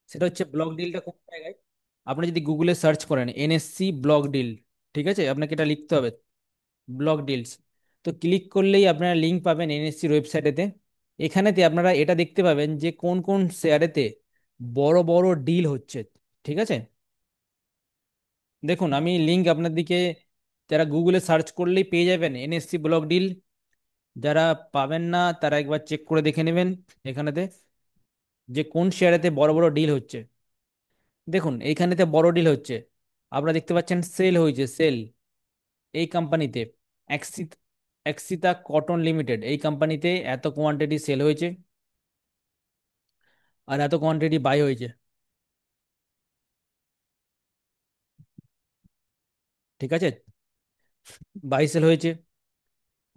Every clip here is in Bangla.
সেটা হচ্ছে ব্লক ডিলটা কোন জায়গায়। আপনি যদি গুগলে সার্চ করেন এনএসসি ব্লক ডিল, ঠিক আছে, আপনাকে এটা লিখতে হবে, ব্লক ডিলস। তো ক্লিক করলেই আপনারা লিংক পাবেন এনএসসির ওয়েবসাইটেতে। এখানেতে আপনারা এটা দেখতে পাবেন যে কোন কোন শেয়ারেতে বড় বড় ডিল হচ্ছে, ঠিক আছে। দেখুন আমি লিংক আপনাদেরকে, যারা গুগলে সার্চ করলেই পেয়ে যাবেন এনএসসি ব্লক ডিল। যারা পাবেন না তারা একবার চেক করে দেখে নেবেন এখানেতে যে কোন শেয়ারেতে বড় বড় ডিল হচ্ছে। দেখুন এইখানেতে বড় ডিল হচ্ছে, আপনারা দেখতে পাচ্ছেন সেল হয়েছে, সেল এই কোম্পানিতে, অ্যাক্সিতা কটন লিমিটেড এই কোম্পানিতে এত কোয়ান্টিটি সেল হয়েছে আর এত কোয়ান্টিটি বাই হয়েছে, ঠিক আছে, বাই সেল হয়েছে।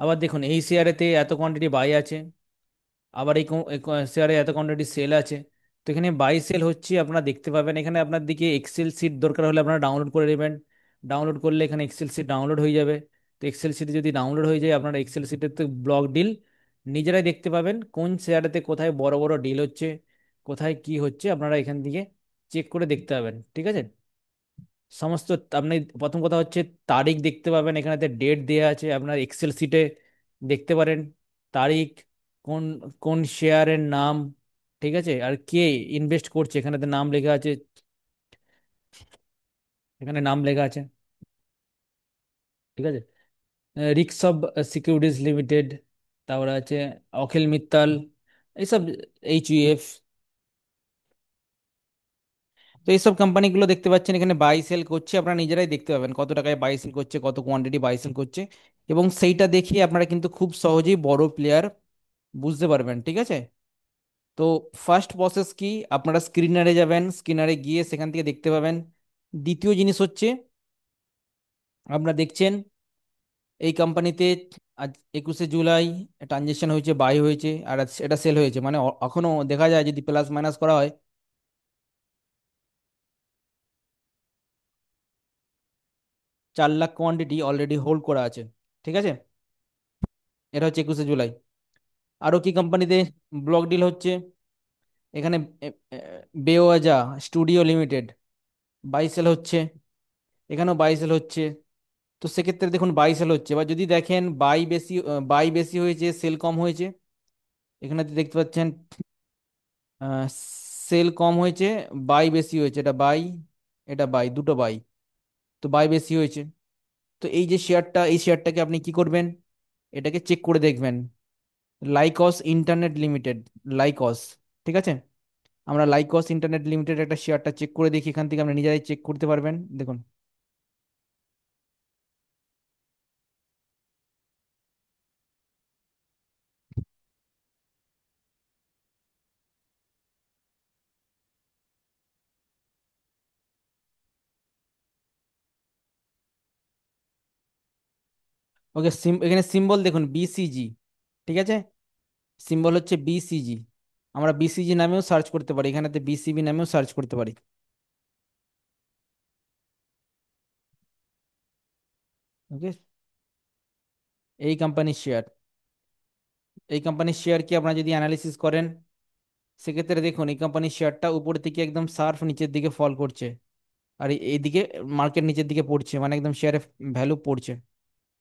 আবার দেখুন এই শেয়ারেতে এত কোয়ান্টিটি বাই আছে, আবার এই শেয়ারে এত কোয়ান্টিটি সেল আছে। তো এখানে বাই সেল হচ্ছে আপনারা দেখতে পাবেন। এখানে আপনার দিকে এক্সেল সিট দরকার হলে আপনারা ডাউনলোড করে নেবেন। ডাউনলোড করলে এখানে এক্সেল সিট ডাউনলোড হয়ে যাবে। তো এক্সেল সিট যদি ডাউনলোড হয়ে যায় আপনারা এক্সেল সিটের তো ব্লক ডিল নিজেরাই দেখতে পাবেন কোন শেয়ারেতে কোথায় বড় বড় ডিল হচ্ছে, কোথায় কি হচ্ছে আপনারা এখান থেকে চেক করে দেখতে পাবেন, ঠিক আছে। সমস্ত আপনি প্রথম কথা হচ্ছে তারিখ দেখতে পাবেন, এখানেতে ডেট দেওয়া আছে আপনার এক্সেল সিটে দেখতে পারেন তারিখ, কোন কোন শেয়ারের নাম, ঠিক আছে, আর কে ইনভেস্ট করছে এখানেতে নাম লেখা আছে, এখানে নাম লেখা আছে, ঠিক আছে। রিক্সব সিকিউরিটিজ লিমিটেড, তারপরে আছে অখিল মিত্তাল, এইসব, এইচইউএফ। তো এইসব কোম্পানিগুলো দেখতে পাচ্ছেন এখানে বাই সেল করছে, আপনারা নিজেরাই দেখতে পাবেন কত টাকায় বাই সেল করছে, কত কোয়ান্টিটি বাই সেল করছে। এবং সেইটা দেখে আপনারা কিন্তু খুব সহজেই বড় প্লেয়ার বুঝতে পারবেন, ঠিক আছে। তো ফার্স্ট প্রসেস কি, আপনারা স্ক্রিনারে যাবেন, স্ক্রিনারে গিয়ে সেখান থেকে দেখতে পাবেন। দ্বিতীয় জিনিস হচ্ছে আপনারা দেখছেন এই কোম্পানিতে আজ 21শে জুলাই ট্রানজেকশন হয়েছে, বাই হয়েছে, আর এটা সেল হয়েছে, মানে এখনো দেখা যায় যদি প্লাস মাইনাস করা হয় 4 লাখ কোয়ান্টিটি অলরেডি হোল্ড করা আছে, ঠিক আছে। এটা হচ্ছে 21শে জুলাই। আরো কি কোম্পানিতে ব্লক ডিল হচ্ছে, এখানে বেওয়াজা স্টুডিও লিমিটেড বাই সেল হচ্ছে, এখানেও বাই সেল হচ্ছে। তো সেক্ষেত্রে দেখুন বাই সেল হচ্ছে, এবার যদি দেখেন বাই বেশি হয়েছে সেল কম হয়েছে, এখানে দেখতে পাচ্ছেন সেল কম হয়েছে, বাই বেশি হয়েছে, এটা বাই, এটা বাই, দুটো বাই, তো বাই বেশি হয়েছে। তো এই যে শেয়ারটা, এই শেয়ারটাকে আপনি কি করবেন, এটাকে চেক করে দেখবেন, লাইকস ইন্টারনেট লিমিটেড, লাইকস, ঠিক আছে। আমরা লাইকস ইন্টারনেট লিমিটেড একটা শেয়ারটা চেক করে দেখি, এখান থেকে আপনি নিজেরাই চেক করতে পারবেন, দেখুন। ওকে, এখানে সিম্বল দেখুন বিসিজি, ঠিক আছে, সিম্বল হচ্ছে বিসিজি। আমরা বিসিজি নামেও সার্চ করতে পারি, এখানেতে বিসিবি নামেও সার্চ করতে পারি, ওকে। এই কোম্পানির শেয়ার, এই কোম্পানির শেয়ার কি আপনারা যদি অ্যানালিসিস করেন সেক্ষেত্রে দেখুন এই কোম্পানির শেয়ারটা উপর থেকে একদম শার্প নিচের দিকে ফল করছে, আর এইদিকে মার্কেট নিচের দিকে পড়ছে, মানে একদম শেয়ারের ভ্যালু পড়ছে।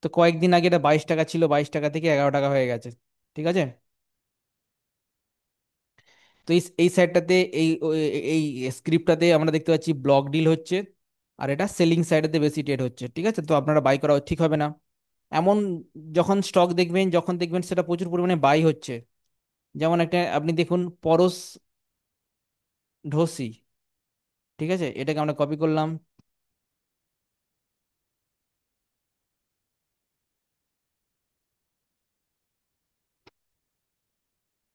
তো কয়েকদিন আগে এটা 22 টাকা ছিল, 22 টাকা থেকে 11 টাকা হয়ে গেছে, ঠিক আছে। তো এই সাইডটাতে এই স্ক্রিপ্টটাতে আমরা দেখতে পাচ্ছি ব্লক ডিল হচ্ছে, আর এটা সেলিং সাইডেতে বেশি ট্রেড হচ্ছে, ঠিক আছে। তো আপনারা বাই করা ঠিক হবে না এমন, যখন স্টক দেখবেন, যখন দেখবেন সেটা প্রচুর পরিমাণে বাই হচ্ছে, যেমন একটা আপনি দেখুন পরশ ঢোসি, ঠিক আছে, এটাকে আমরা কপি করলাম,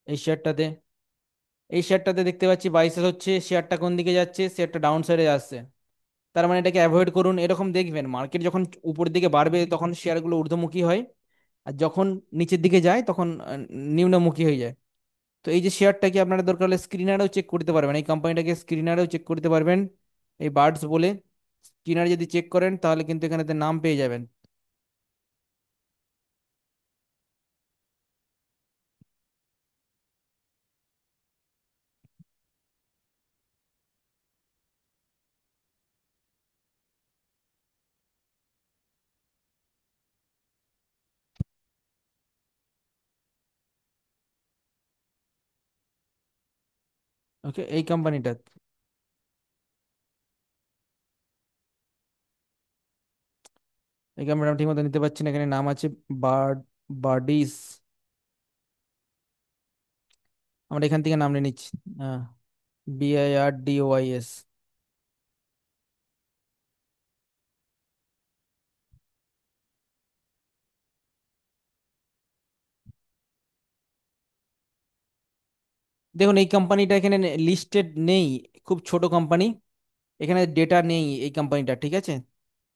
এই শেয়ারটাতে, এই শেয়ারটাতে দেখতে পাচ্ছি বাই সেল হচ্ছে, শেয়ারটা কোন দিকে যাচ্ছে, শেয়ারটা ডাউন সাইডে যাচ্ছে। তার মানে এটাকে অ্যাভয়েড করুন, এরকম দেখবেন মার্কেট যখন উপরের দিকে বাড়বে তখন শেয়ারগুলো ঊর্ধ্বমুখী হয়, আর যখন নিচের দিকে যায় তখন নিম্নমুখী হয়ে যায়। তো এই যে শেয়ারটাকে আপনারা দরকার হলে স্ক্রিনারেও চেক করতে পারবেন, এই কোম্পানিটাকে স্ক্রিনারেও চেক করতে পারবেন, এই বার্ডস বলে স্ক্রিনারে যদি চেক করেন তাহলে কিন্তু এখানেতে নাম পেয়ে যাবেন। ওকে, এই কোম্পানিটা, এই কোম্পানিটা ঠিক মতো নিতে পারছি না, এখানে নাম আছে বার্ড, বার্ডিস। আমরা এখান থেকে নাম নিয়ে নিচ্ছি। হ্যাঁ, BIRDOIS। দেখুন এই কোম্পানিটা এখানে লিস্টেড নেই, খুব ছোট কোম্পানি, এখানে ডেটা নেই এই কোম্পানিটা, ঠিক আছে।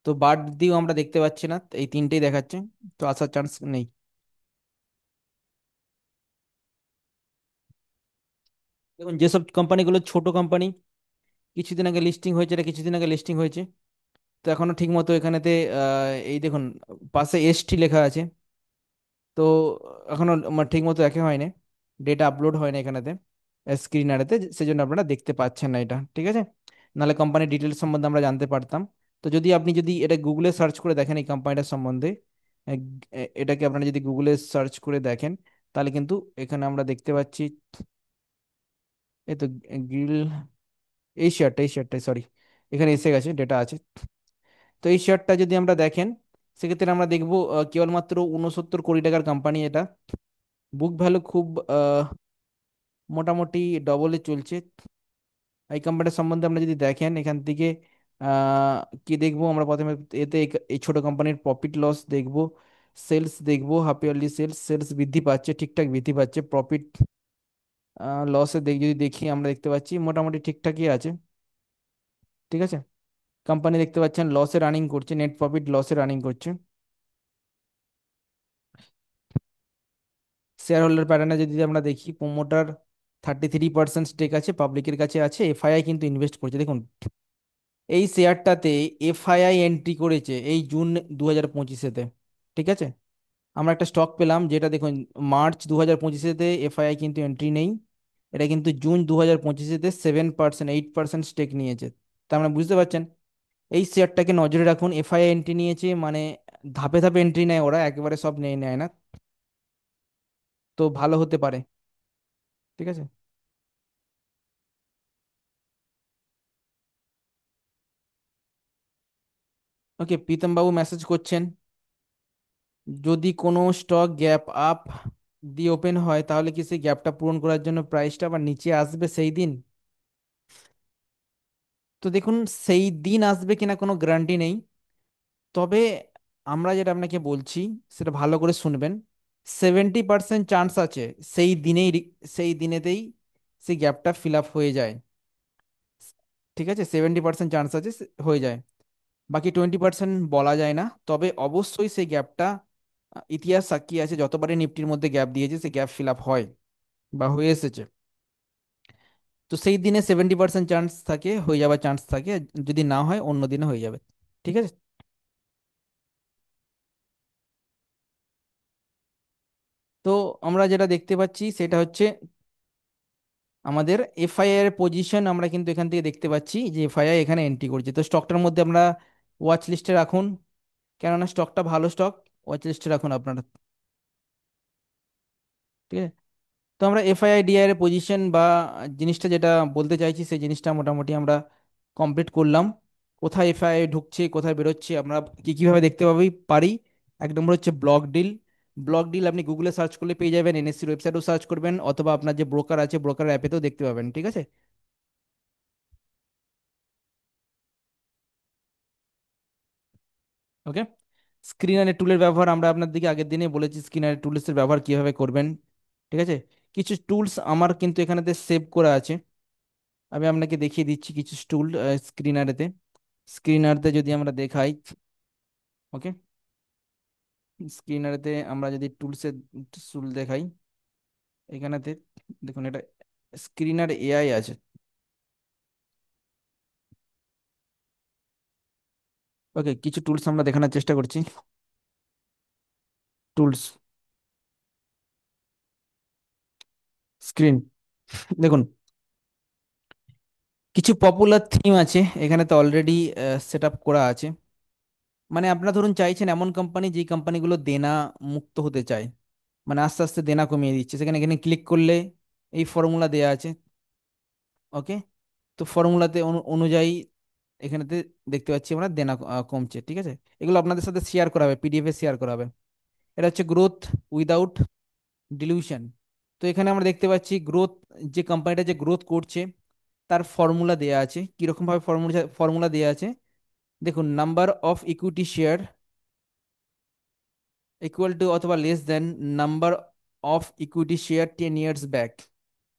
তো বাদ দিয়েও আমরা দেখতে পাচ্ছি না, এই তিনটেই দেখাচ্ছে, তো আসার চান্স নেই। দেখুন যেসব কোম্পানিগুলো ছোট কোম্পানি, কিছুদিন আগে লিস্টিং হয়েছে, এটা কিছুদিন আগে লিস্টিং হয়েছে, তো এখনো ঠিক মতো এখানেতে এই দেখুন পাশে ST লেখা আছে, তো এখনো ঠিক মতো একে হয়নি, ডেটা আপলোড হয়নি এখানেতে স্ক্রিনারেতে, সেজন্য আপনারা দেখতে পাচ্ছেন না এটা, ঠিক আছে। নাহলে কোম্পানির ডিটেলস সম্বন্ধে আমরা জানতে পারতাম। তো যদি আপনি যদি এটা গুগলে সার্চ করে দেখেন এই কোম্পানিটার সম্বন্ধে, এটাকে আপনারা যদি গুগলে সার্চ করে দেখেন, তাহলে কিন্তু এখানে আমরা দেখতে পাচ্ছি, এই তো গ্রিল, এই শেয়ারটাই সরি, এখানে এসে গেছে, ডেটা আছে। তো এই শেয়ারটা যদি আমরা দেখেন, সেক্ষেত্রে আমরা দেখবো কেবলমাত্র 69 কোটি টাকার কোম্পানি এটা, বুক ভ্যালু খুব মোটামুটি ডবলে চলছে। এই কোম্পানির সম্বন্ধে আমরা যদি দেখেন এখান থেকে, কি দেখবো আমরা প্রথমে, এতে এই ছোট কোম্পানির প্রফিট লস দেখবো, সেলস দেখবো, হাফ ইয়ারলি সেলস, সেলস বৃদ্ধি পাচ্ছে, ঠিকঠাক বৃদ্ধি পাচ্ছে, প্রফিট লসে যদি দেখি আমরা দেখতে পাচ্ছি মোটামুটি ঠিকঠাকই আছে, ঠিক আছে। কোম্পানি দেখতে পাচ্ছেন লসে রানিং করছে, নেট প্রফিট লসে রানিং করছে। শেয়ার হোল্ডার প্যাটার্নে যদি আমরা দেখি, প্রোমোটার 33% স্টেক আছে, পাবলিকের কাছে আছে, FII কিন্তু ইনভেস্ট করছে, দেখুন এই শেয়ারটাতে FII এন্ট্রি করেছে এই জুন 2025-এতে, ঠিক আছে। আমরা একটা স্টক পেলাম যেটা দেখুন মার্চ 2025-এতে FII কিন্তু এন্ট্রি নেই, এটা কিন্তু জুন 2025-এতে 7%, 8% স্টেক নিয়েছে। তার মানে বুঝতে পারছেন, এই শেয়ারটাকে নজরে রাখুন, FII এন্ট্রি নিয়েছে মানে ধাপে ধাপে এন্ট্রি নেয় ওরা, একেবারে সব নেয় নেয় না, তো ভালো হতে পারে, ঠিক আছে। ওকে, প্রীতম বাবু মেসেজ করছেন, যদি কোনো স্টক গ্যাপ আপ দিয়ে ওপেন হয়, তাহলে কি সেই গ্যাপটা পূরণ করার জন্য প্রাইসটা আবার নিচে আসবে সেই দিন? তো দেখুন সেই দিন আসবে কিনা কোনো গ্যারান্টি নেই, তবে আমরা যেটা আপনাকে বলছি সেটা ভালো করে শুনবেন, 70% চান্স আছে সেই দিনেই, সেই দিনেতেই সেই গ্যাপটা ফিল আপ হয়ে যায়, ঠিক আছে, 70% চান্স আছে হয়ে যায়, বাকি 20% বলা যায় না, তবে অবশ্যই সেই গ্যাপটা, ইতিহাস সাক্ষী আছে যতবারই নিফটির মধ্যে গ্যাপ দিয়েছে সেই গ্যাপ ফিল আপ হয় বা হয়ে এসেছে। তো সেই দিনে 70% চান্স থাকে, হয়ে যাওয়ার চান্স থাকে, যদি না হয় অন্য দিনে হয়ে যাবে, ঠিক আছে। তো আমরা যেটা দেখতে পাচ্ছি সেটা হচ্ছে আমাদের FII এর পজিশন, আমরা কিন্তু এখান থেকে দেখতে পাচ্ছি যে FII এখানে এন্ট্রি করছে, তো স্টকটার মধ্যে আমরা ওয়াচ লিস্টে রাখুন, কেননা স্টকটা ভালো স্টক, ওয়াচ লিস্টে রাখুন আপনারা, ঠিক আছে। তো আমরা FII DI এর পজিশন বা জিনিসটা যেটা বলতে চাইছি সেই জিনিসটা মোটামুটি আমরা কমপ্লিট করলাম। কোথায় FII ঢুকছে কোথায় বেরোচ্ছে আমরা কি কিভাবে দেখতে পারি, এক নম্বর হচ্ছে ব্লক ডিল। ব্লক ডিল আপনি গুগলে সার্চ করলে পেয়ে যাবেন, NSEর ওয়েবসাইটেও সার্চ করবেন, অথবা আপনার যে ব্রোকার আছে ব্রোকার অ্যাপেতেও দেখতে পাবেন, ঠিক আছে। ওকে, স্ক্রিনারে টুলের ব্যবহার আমরা আপনার দিকে আগের দিনে বলেছি, স্ক্রিনারে টুলসের ব্যবহার কিভাবে করবেন, ঠিক আছে। কিছু টুলস আমার কিন্তু এখানেতে সেভ করা আছে, আমি আপনাকে দেখিয়ে দিচ্ছি কিছু টুল স্ক্রিনারেতে, স্ক্রিনারতে যদি আমরা দেখাই, ওকে, স্ক্রিনারেতে আমরা যদি টুলসের টুল দেখাই, এখানেতে দেখুন এটা স্ক্রিনার AI আছে, ওকে, কিছু টুলস আমরা দেখানোর চেষ্টা করছি, টুলস স্ক্রিন, দেখুন কিছু পপুলার থিম আছে এখানে তো অলরেডি সেট আপ করা আছে, মানে আপনারা ধরুন চাইছেন এমন কোম্পানি যেই কোম্পানিগুলো দেনা মুক্ত হতে চায়, মানে আস্তে আস্তে দেনা কমিয়ে দিচ্ছে, সেখানে এখানে ক্লিক করলে এই ফর্মুলা দেয়া আছে, ওকে। তো ফর্মুলাতে অনুযায়ী এখানেতে দেখতে পাচ্ছি আমরা দেনা কমছে, ঠিক আছে। এগুলো আপনাদের সাথে শেয়ার করা হবে, পিডিএফ এ শেয়ার করা হবে। এটা হচ্ছে গ্রোথ উইদাউট ডিলিউশন। তো এখানে আমরা দেখতে পাচ্ছি গ্রোথ, যে কোম্পানিটা যে গ্রোথ করছে তার ফর্মুলা দেয়া আছে। কিরকম ভাবে ফর্মুলা ফর্মুলা দেয়া আছে দেখুন, number of equity share equal to অথবা less than number of equity share 10 years back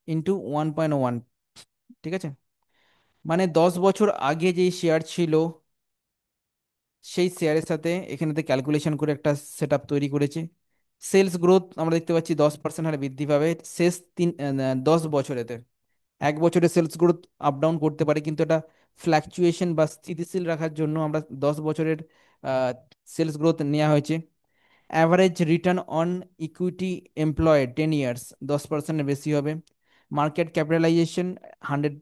into 1.1। ঠিক আছে, মানে 10 বছর আগে যেই শেয়ার ছিল সেই শেয়ারের সাথে এখানেতে ক্যালকুলেশন করে একটা সেট আপ তৈরি করেছে। সেলস গ্রোথ আমরা দেখতে পাচ্ছি 10% হারে বৃদ্ধি পাবে শেষ 10 বছরেতে। 1 বছরে সেলস গ্রোথ আপ ডাউন করতে পারে, কিন্তু এটা ফ্ল্যাকচুয়েশন বা স্থিতিশীল রাখার জন্য আমরা 10 বছরের সেলস গ্রোথ নেওয়া হয়েছে। Average return on equity employed 10 years 10%-এর বেশি হবে। মার্কেট ক্যাপিটালাইজেশন 100,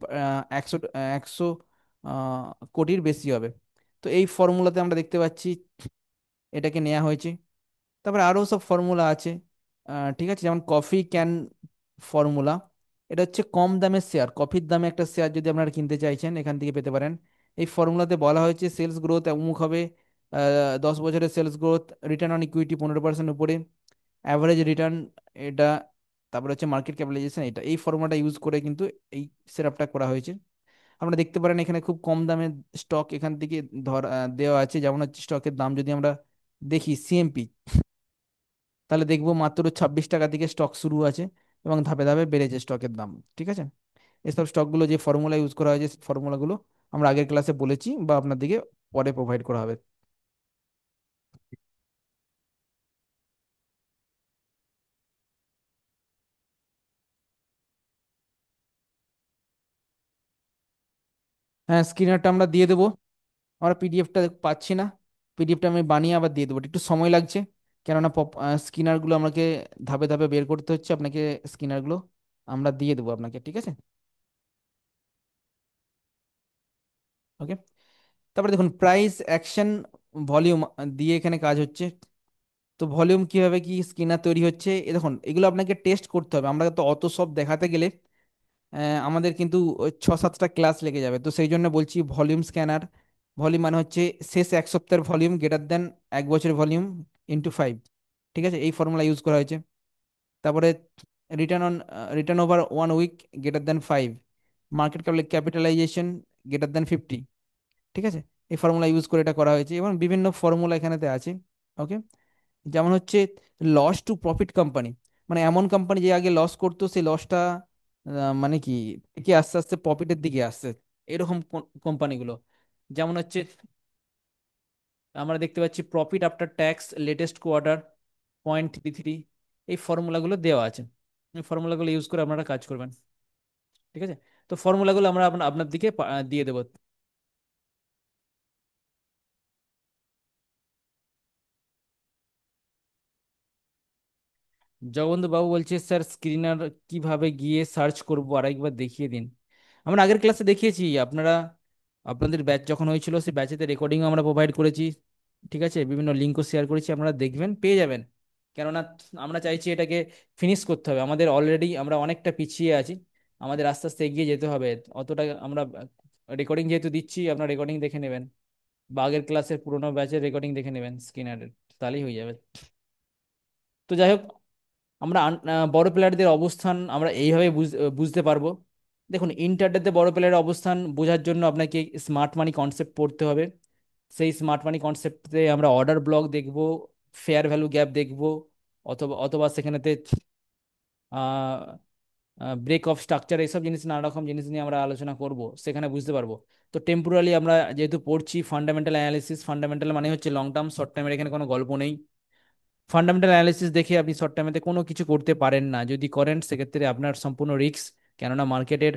100, 100 কোটির বেশি হবে। তো এই ফর্মুলাতে আমরা দেখতে পাচ্ছি এটাকে নেওয়া হয়েছে। তারপরে আরও সব ফর্মুলা আছে। ঠিক আছে, যেমন কফি ক্যান ফর্মুলা। এটা হচ্ছে কম দামের শেয়ার, কফির দামে একটা শেয়ার যদি আপনারা কিনতে চাইছেন এখান থেকে পেতে পারেন। এই ফর্মুলাতে বলা হয়েছে সেলস গ্রোথ অমুক হবে, 10 বছরের sales growth, return on equity 15% উপরে, অ্যাভারেজ রিটার্ন এটা, তারপরে হচ্ছে মার্কেট ক্যাপিটালাইজেশন এটা। এই ফর্মুলাটা ইউজ করে কিন্তু এই সেটআপটা করা হয়েছে। আমরা দেখতে পারেন এখানে খুব কম দামে স্টক এখান থেকে দেওয়া আছে। যেমন হচ্ছে স্টকের দাম যদি আমরা দেখি সিএমপি, তাহলে দেখবো মাত্র 26 টাকা থেকে স্টক শুরু আছে এবং ধাপে ধাপে বেড়েছে স্টকের দাম। ঠিক আছে, এসব স্টকগুলো যে ফর্মুলা ইউজ করা হয়েছে ফর্মুলাগুলো আমরা আগের ক্লাসে বলেছি বা আপনাদেরকে পরে প্রোভাইড করা হবে। হ্যাঁ, স্ক্রিনারটা আমরা দিয়ে দেবো। আমরা পিডিএফটা পাচ্ছি না, পিডিএফটা আমি বানিয়ে আবার দিয়ে দেবো, একটু সময় লাগছে কেননা স্ক্রিনারগুলো আমাকে ধাপে ধাপে বের করতে হচ্ছে আপনাকে। স্ক্রিনারগুলো আমরা দিয়ে দেবো আপনাকে, ঠিক আছে। ওকে। তারপরে দেখুন প্রাইস অ্যাকশন ভলিউম দিয়ে এখানে কাজ হচ্ছে। তো ভলিউম কিভাবে কি স্ক্রিনার তৈরি হচ্ছে এ দেখুন, এগুলো আপনাকে টেস্ট করতে হবে। আমরা তো অত সব দেখাতে গেলে আমাদের কিন্তু ওই 6-7টা ক্লাস লেগে যাবে। তো সেই জন্য বলছি ভলিউম স্ক্যানার। ভলিউম মানে হচ্ছে শেষ 1 সপ্তাহের ভলিউম গ্রেটার দেন 1 বছরের ভলিউম ইন্টু 5। ঠিক আছে, এই ফর্মুলা ইউজ করা হয়েছে। তারপরে return over 1 week greater than 5, market capitalisation greater than 50। ঠিক আছে, এই ফর্মুলা ইউজ করে এটা করা হয়েছে এবং বিভিন্ন ফর্মুলা এখানেতে আছে। ওকে। যেমন হচ্ছে লস টু প্রফিট কোম্পানি, মানে এমন কোম্পানি যে আগে লস করতো সেই লসটা মানে কি কি আস্তে আস্তে প্রফিটের দিকে আসছে, এরকম কোম্পানিগুলো। যেমন হচ্ছে আমরা দেখতে পাচ্ছি profit after tax latest quarter 0.33। এই ফর্মুলাগুলো দেওয়া আছে, এই ফর্মুলাগুলো ইউজ করে আপনারা কাজ করবেন। ঠিক আছে, তো ফর্মুলাগুলো আমরা আপনার দিকে দিয়ে দেবো। জগবন্ধু বাবু বলছে স্যার স্ক্রিনার কিভাবে গিয়ে সার্চ করবো আরেকবার দেখিয়ে দিন। আমরা আগের ক্লাসে দেখিয়েছি, আপনারা আপনাদের ব্যাচ যখন হয়েছিল সেই ব্যাচেতে রেকর্ডিংও আমরা প্রোভাইড করেছি। ঠিক আছে, বিভিন্ন লিঙ্কও শেয়ার করেছি, আপনারা দেখবেন পেয়ে যাবেন। কেননা আমরা চাইছি এটাকে ফিনিশ করতে হবে, আমাদের অলরেডি আমরা অনেকটা পিছিয়ে আছি, আমাদের আস্তে আস্তে এগিয়ে যেতে হবে। অতটা আমরা রেকর্ডিং যেহেতু দিচ্ছি আপনারা রেকর্ডিং দেখে নেবেন বা আগের ক্লাসের পুরোনো ব্যাচের রেকর্ডিং দেখে নেবেন স্ক্রিনারের, তাহলেই হয়ে যাবে। তো যাই হোক, আমরা বড় প্লেয়ারদের অবস্থান আমরা এইভাবে বুঝতে পারবো। দেখুন ইন্টারডেতে বড় প্লেয়ারের অবস্থান বোঝার জন্য আপনাকে স্মার্ট মানি কনসেপ্ট পড়তে হবে। সেই স্মার্ট মানি কনসেপ্টে আমরা অর্ডার ব্লক দেখব, ফেয়ার ভ্যালু গ্যাপ দেখব, অথবা অথবা সেখানেতে ব্রেক অফ স্ট্রাকচার, এইসব জিনিস নানা রকম জিনিস নিয়ে আমরা আলোচনা করব, সেখানে বুঝতে পারবো। তো টেম্পোরালি আমরা যেহেতু পড়ছি ফান্ডামেন্টাল অ্যানালিসিস, ফান্ডামেন্টাল মানে হচ্ছে লং টার্ম, শর্ট টার্মের এখানে কোনো গল্প নেই। ফান্ডামেন্টাল অ্যানালিসিস দেখে আপনি শর্ট টার্মেতে কোনো কিছু করতে পারেন না, যদি করেন সেক্ষেত্রে আপনার সম্পূর্ণ রিস্ক। কেননা মার্কেটের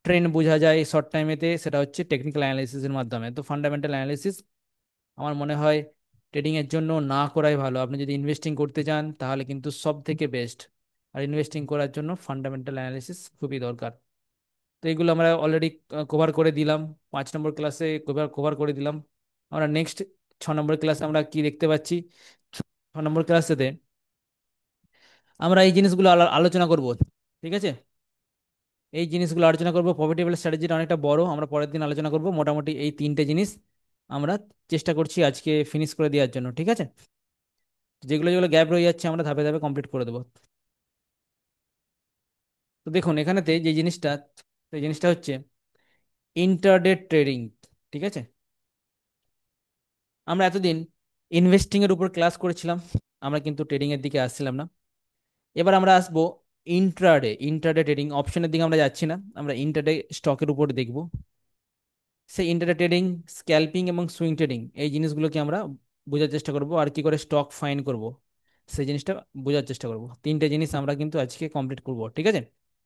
ট্রেন্ড বোঝা যায় শর্ট টাইমেতে, সেটা হচ্ছে টেকনিক্যাল অ্যানালিসিসের মাধ্যমে। তো ফান্ডামেন্টাল অ্যানালিসিস আমার মনে হয় ট্রেডিং এর জন্য না করাই ভালো। আপনি যদি ইনভেস্টিং করতে চান তাহলে কিন্তু সব থেকে বেস্ট, আর ইনভেস্টিং করার জন্য ফান্ডামেন্টাল অ্যানালিসিস খুবই দরকার। তো এগুলো আমরা অলরেডি কভার করে দিলাম, 5 নম্বর ক্লাসে কভার কভার করে দিলাম। আমরা নেক্সট 6 নম্বর ক্লাসে আমরা কি দেখতে পাচ্ছি, 6 নম্বর ক্লাসেতে আমরা এই জিনিসগুলো আলোচনা করব। ঠিক আছে, এই জিনিসগুলো আলোচনা করবো। প্রফিটেবল স্ট্র্যাটেজিটা অনেকটা বড়, আমরা পরের দিন আলোচনা করবো। মোটামুটি এই তিনটে জিনিস আমরা চেষ্টা করছি আজকে ফিনিশ করে দেওয়ার জন্য, ঠিক আছে? যেগুলো যেগুলো গ্যাপ রয়ে যাচ্ছে আমরা ধাপে ধাপে কমপ্লিট করে দেবো। তো দেখুন এখানেতে যে জিনিসটা, সেই জিনিসটা হচ্ছে ইন্টারডে ট্রেডিং, ঠিক আছে? আমরা এতদিন ইনভেস্টিং এর উপর ক্লাস করেছিলাম, আমরা কিন্তু ট্রেডিং এর দিকে আসছিলাম না। এবার আমরা আসবো ইন্ট্রাডে। ইন্ট্রাডে ট্রেডিং অপশনের দিকে আমরা যাচ্ছি না, আমরা ইন্ট্রাডে স্টকের উপর দেখব। সেই ইন্ট্রাডে ট্রেডিং, স্ক্যাল্পিং এবং সুইং ট্রেডিং এই জিনিসগুলোকে আমরা বোঝার চেষ্টা করব, আর কি করে স্টক ফাইন করব সেই জিনিসটা বোঝার চেষ্টা করব। তিনটে জিনিস আমরা কিন্তু আজকে কমপ্লিট করব, ঠিক আছে?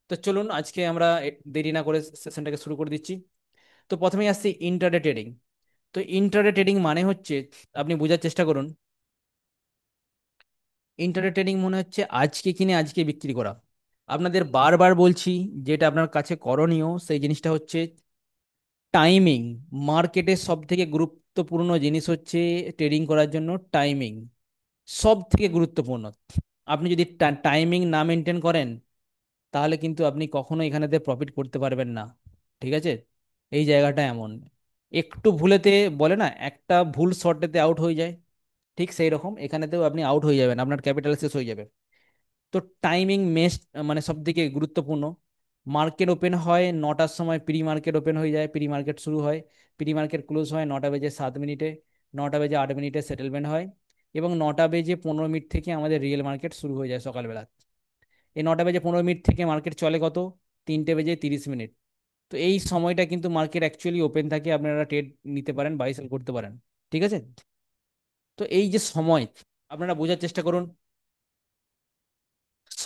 তো চলুন আজকে আমরা দেরি না করে সেশনটাকে শুরু করে দিচ্ছি। তো প্রথমেই আসছি ইন্ট্রাডে ট্রেডিং। তো ইন্ট্রাডে ট্রেডিং মানে হচ্ছে, আপনি বোঝার চেষ্টা করুন, ইন্ট্রাডে ট্রেডিং মনে হচ্ছে আজকে কিনে আজকে বিক্রি করা। আপনাদের বারবার বলছি, যেটা আপনার কাছে করণীয় সেই জিনিসটা হচ্ছে টাইমিং। মার্কেটের সব থেকে গুরুত্বপূর্ণ জিনিস হচ্ছে ট্রেডিং করার জন্য টাইমিং, সব থেকে গুরুত্বপূর্ণ। আপনি যদি টাইমিং না মেনটেন করেন তাহলে কিন্তু আপনি কখনো এখানেতে প্রফিট করতে পারবেন না, ঠিক আছে? এই জায়গাটা এমন, একটু ভুলেতে বলে না, একটা ভুল শটেতে আউট হয়ে যায়, ঠিক সেই রকম এখানেতেও আপনি আউট হয়ে যাবেন, আপনার ক্যাপিটাল শেষ হয়ে যাবে। তো টাইমিং মানে সব থেকে গুরুত্বপূর্ণ। মার্কেট ওপেন হয় 9টার সময়, প্রি মার্কেট ওপেন হয়ে যায়, প্রি মার্কেট শুরু হয়, প্রি মার্কেট ক্লোজ হয় 9টা বেজে 7 মিনিটে, 9টা বেজে 8 মিনিটে সেটেলমেন্ট হয়, এবং 9টা বেজে 15 মিনিট থেকে আমাদের রিয়েল মার্কেট শুরু হয়ে যায় সকালবেলা। এই 9টা বেজে 15 মিনিট থেকে মার্কেট চলে কত, 3টে বেজে 30 মিনিট। তো এই সময়টা কিন্তু মার্কেট অ্যাকচুয়ালি ওপেন থাকে, আপনারা ট্রেড নিতে পারেন, বাই সেল করতে পারেন, ঠিক আছে? তো এই যে সময়, আপনারা বোঝার চেষ্টা করুন,